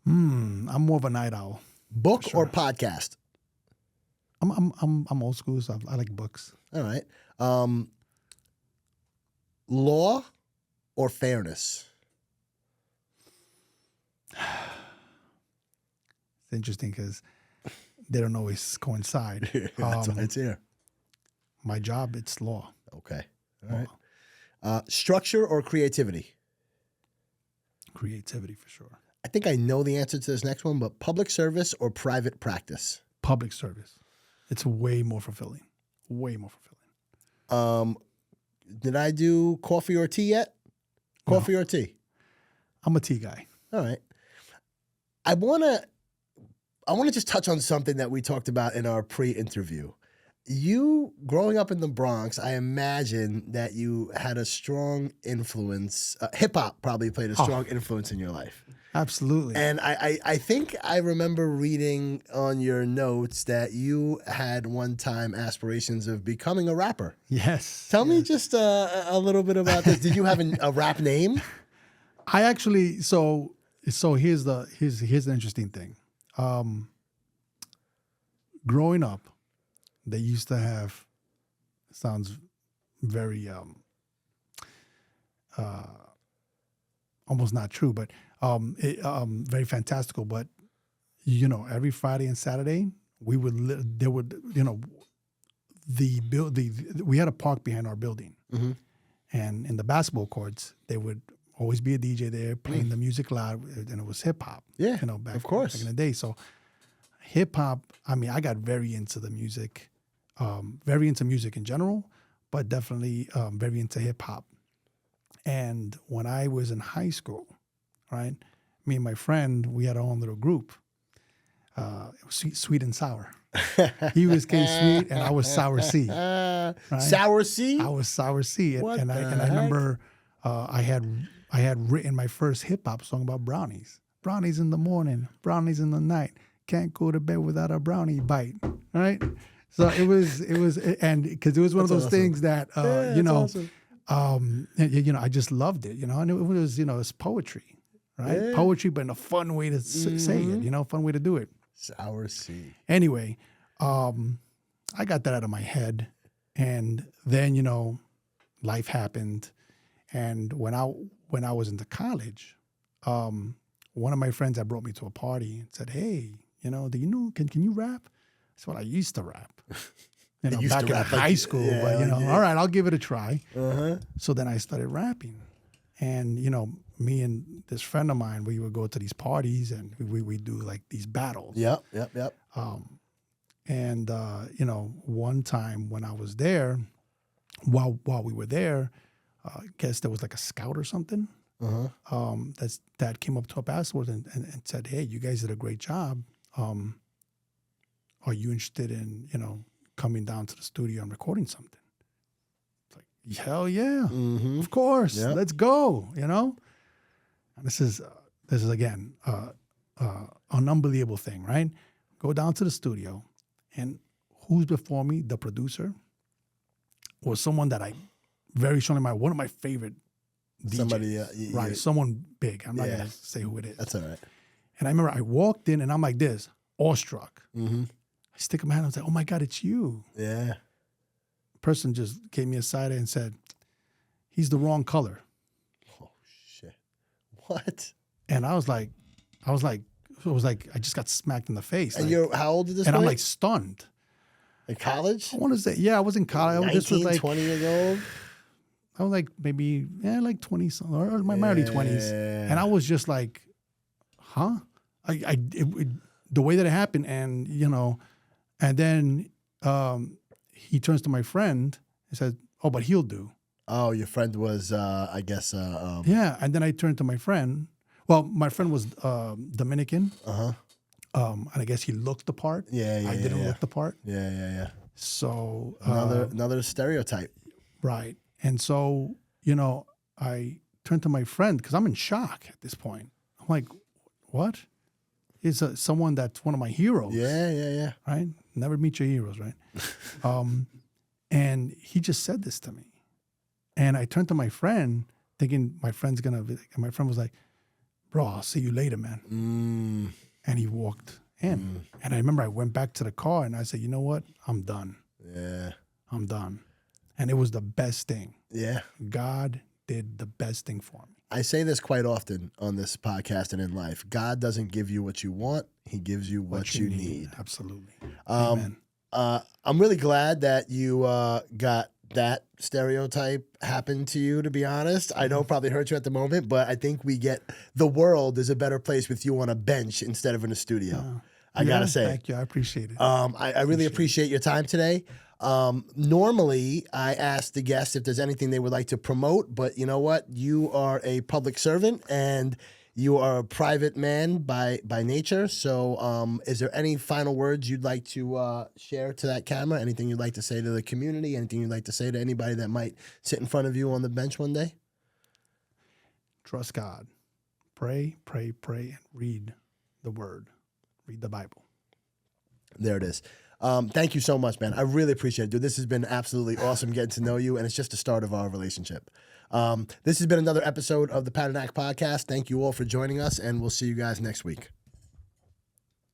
I'm more of a night owl. Book or podcast? I'm old school, so I like books. All right. Law or fairness? It's interesting because they don't always coincide. That's why it's here. My job, it's law. Okay. All right. Structure or creativity? Creativity for sure. I think I know the answer to this next one, but public service or private practice? Public service. It's way more fulfilling. Way more fulfilling. Did I do coffee or tea yet? Coffee or tea? I'm a tea guy. All right. I want to just touch on something that we talked about in our pre-interview. You, growing up in the Bronx, I imagine that you had a strong influence. Hip-hop probably played a strong influence in your life. Absolutely. And I think I remember reading on your notes that you had one time aspirations of becoming a rapper. Yes. Tell me just a little bit about this. Did you have a rap name? I actually, so here's the interesting thing. Growing up, they used to have, sounds very almost not true, but very fantastical. But every Friday and Saturday we would we had a park behind our building, and in the basketball courts there would always be a DJ there playing the music loud, and it was hip hop. Yeah, back in the day. So hip hop. I mean, I got very into the music. Very into music in general, but definitely very into hip hop. And when I was in high school, right, me and my friend, we had our own little group. It was sweet and sour. He was K Sweet and I was Sour C. Right? Sour C? I was Sour C. And I remember I had written my first hip hop song about brownies. Brownies in the morning, brownies in the night. Can't go to bed without a brownie bite. Right? So it was, and because it was one of those things that, awesome. I just loved it, and it was, it's poetry, right? Yeah. Poetry, but in a fun way to say it, fun way to do it. Sour Sea. Anyway, I got that out of my head, and then, life happened. And when I was into college, one of my friends that brought me to a party and said, "Hey, do you know, can you rap?" I said, "Well, I used to rap." Back in high school, but all right, I'll give it a try. So then I started rapping, and me and this friend of mine, we would go to these parties and we do like these battles. Yep. And one time when I was there, while we were there, I guess there was like a scout or something. That came up to us afterwards and said, "Hey, you guys did a great job. Are you interested in coming down to the studio and recording something?" It's like, hell yeah, of course, let's go. And this is again an unbelievable thing, right? Go down to the studio, and who's before me? The producer was someone that I very strongly admire, one of my favorite DJs. Somebody, right? Someone big. I'm not gonna say who it is. That's all right. And I remember I walked in and I'm like this, awestruck. I stick my hand. I was like, "Oh my God, it's you!" Yeah. Person just gave me a side and said, "He's the wrong color." Oh shit! What? And I was like, it was like I just got smacked in the face. And like, you're how old is this? And boy? I'm like stunned. In college? I want to say, I was in college. 19, this was like 20 years old. I was like maybe like 20 something or my early 20s, and I was just like, huh? The way that it happened, and and then he turns to my friend and says, "Oh, but he'll do." Oh, your friend was, I guess. Yeah, and then I turned to my friend. Well, my friend was Dominican. And I guess he looked the part. I didn't look the part. Yeah. So Another stereotype. Right. And so, I turned to my friend because I'm in shock at this point. I'm like, what? Is someone that's one of my heroes. Yeah. Right? Never meet your heroes, right? And he just said this to me. And I turned to my friend thinking my friend's going to, and my friend was like, "Bro, I'll see you later, man." And he walked in. And I remember I went back to the car and I said, "You know what? I'm done. Yeah. I'm done." And it was the best thing. Yeah. God did the best thing for me. I say this quite often on this podcast and in life. God doesn't give you what you want. He gives you what you need. Absolutely. Amen. I'm really glad that you got that stereotype happen to you, to be honest. I know it probably hurt you at the moment, but I think the world is a better place with you on a bench instead of in a studio. I got to say. Thank you. I appreciate it. I really appreciate your time today. Normally, I ask the guests if there's anything they would like to promote, but you know what? You are a public servant and you are a private man by nature. So is there any final words you'd like to share to that camera? Anything you'd like to say to the community? Anything you'd like to say to anybody that might sit in front of you on the bench one day? Trust God. Pray, and read the Word. Read the Bible. There it is. Thank you so much, man. I really appreciate it, dude. This has been absolutely awesome getting to know you, and it's just the start of our relationship. This has been another episode of the Padernacht Podcast. Thank you all for joining us, and we'll see you guys next week.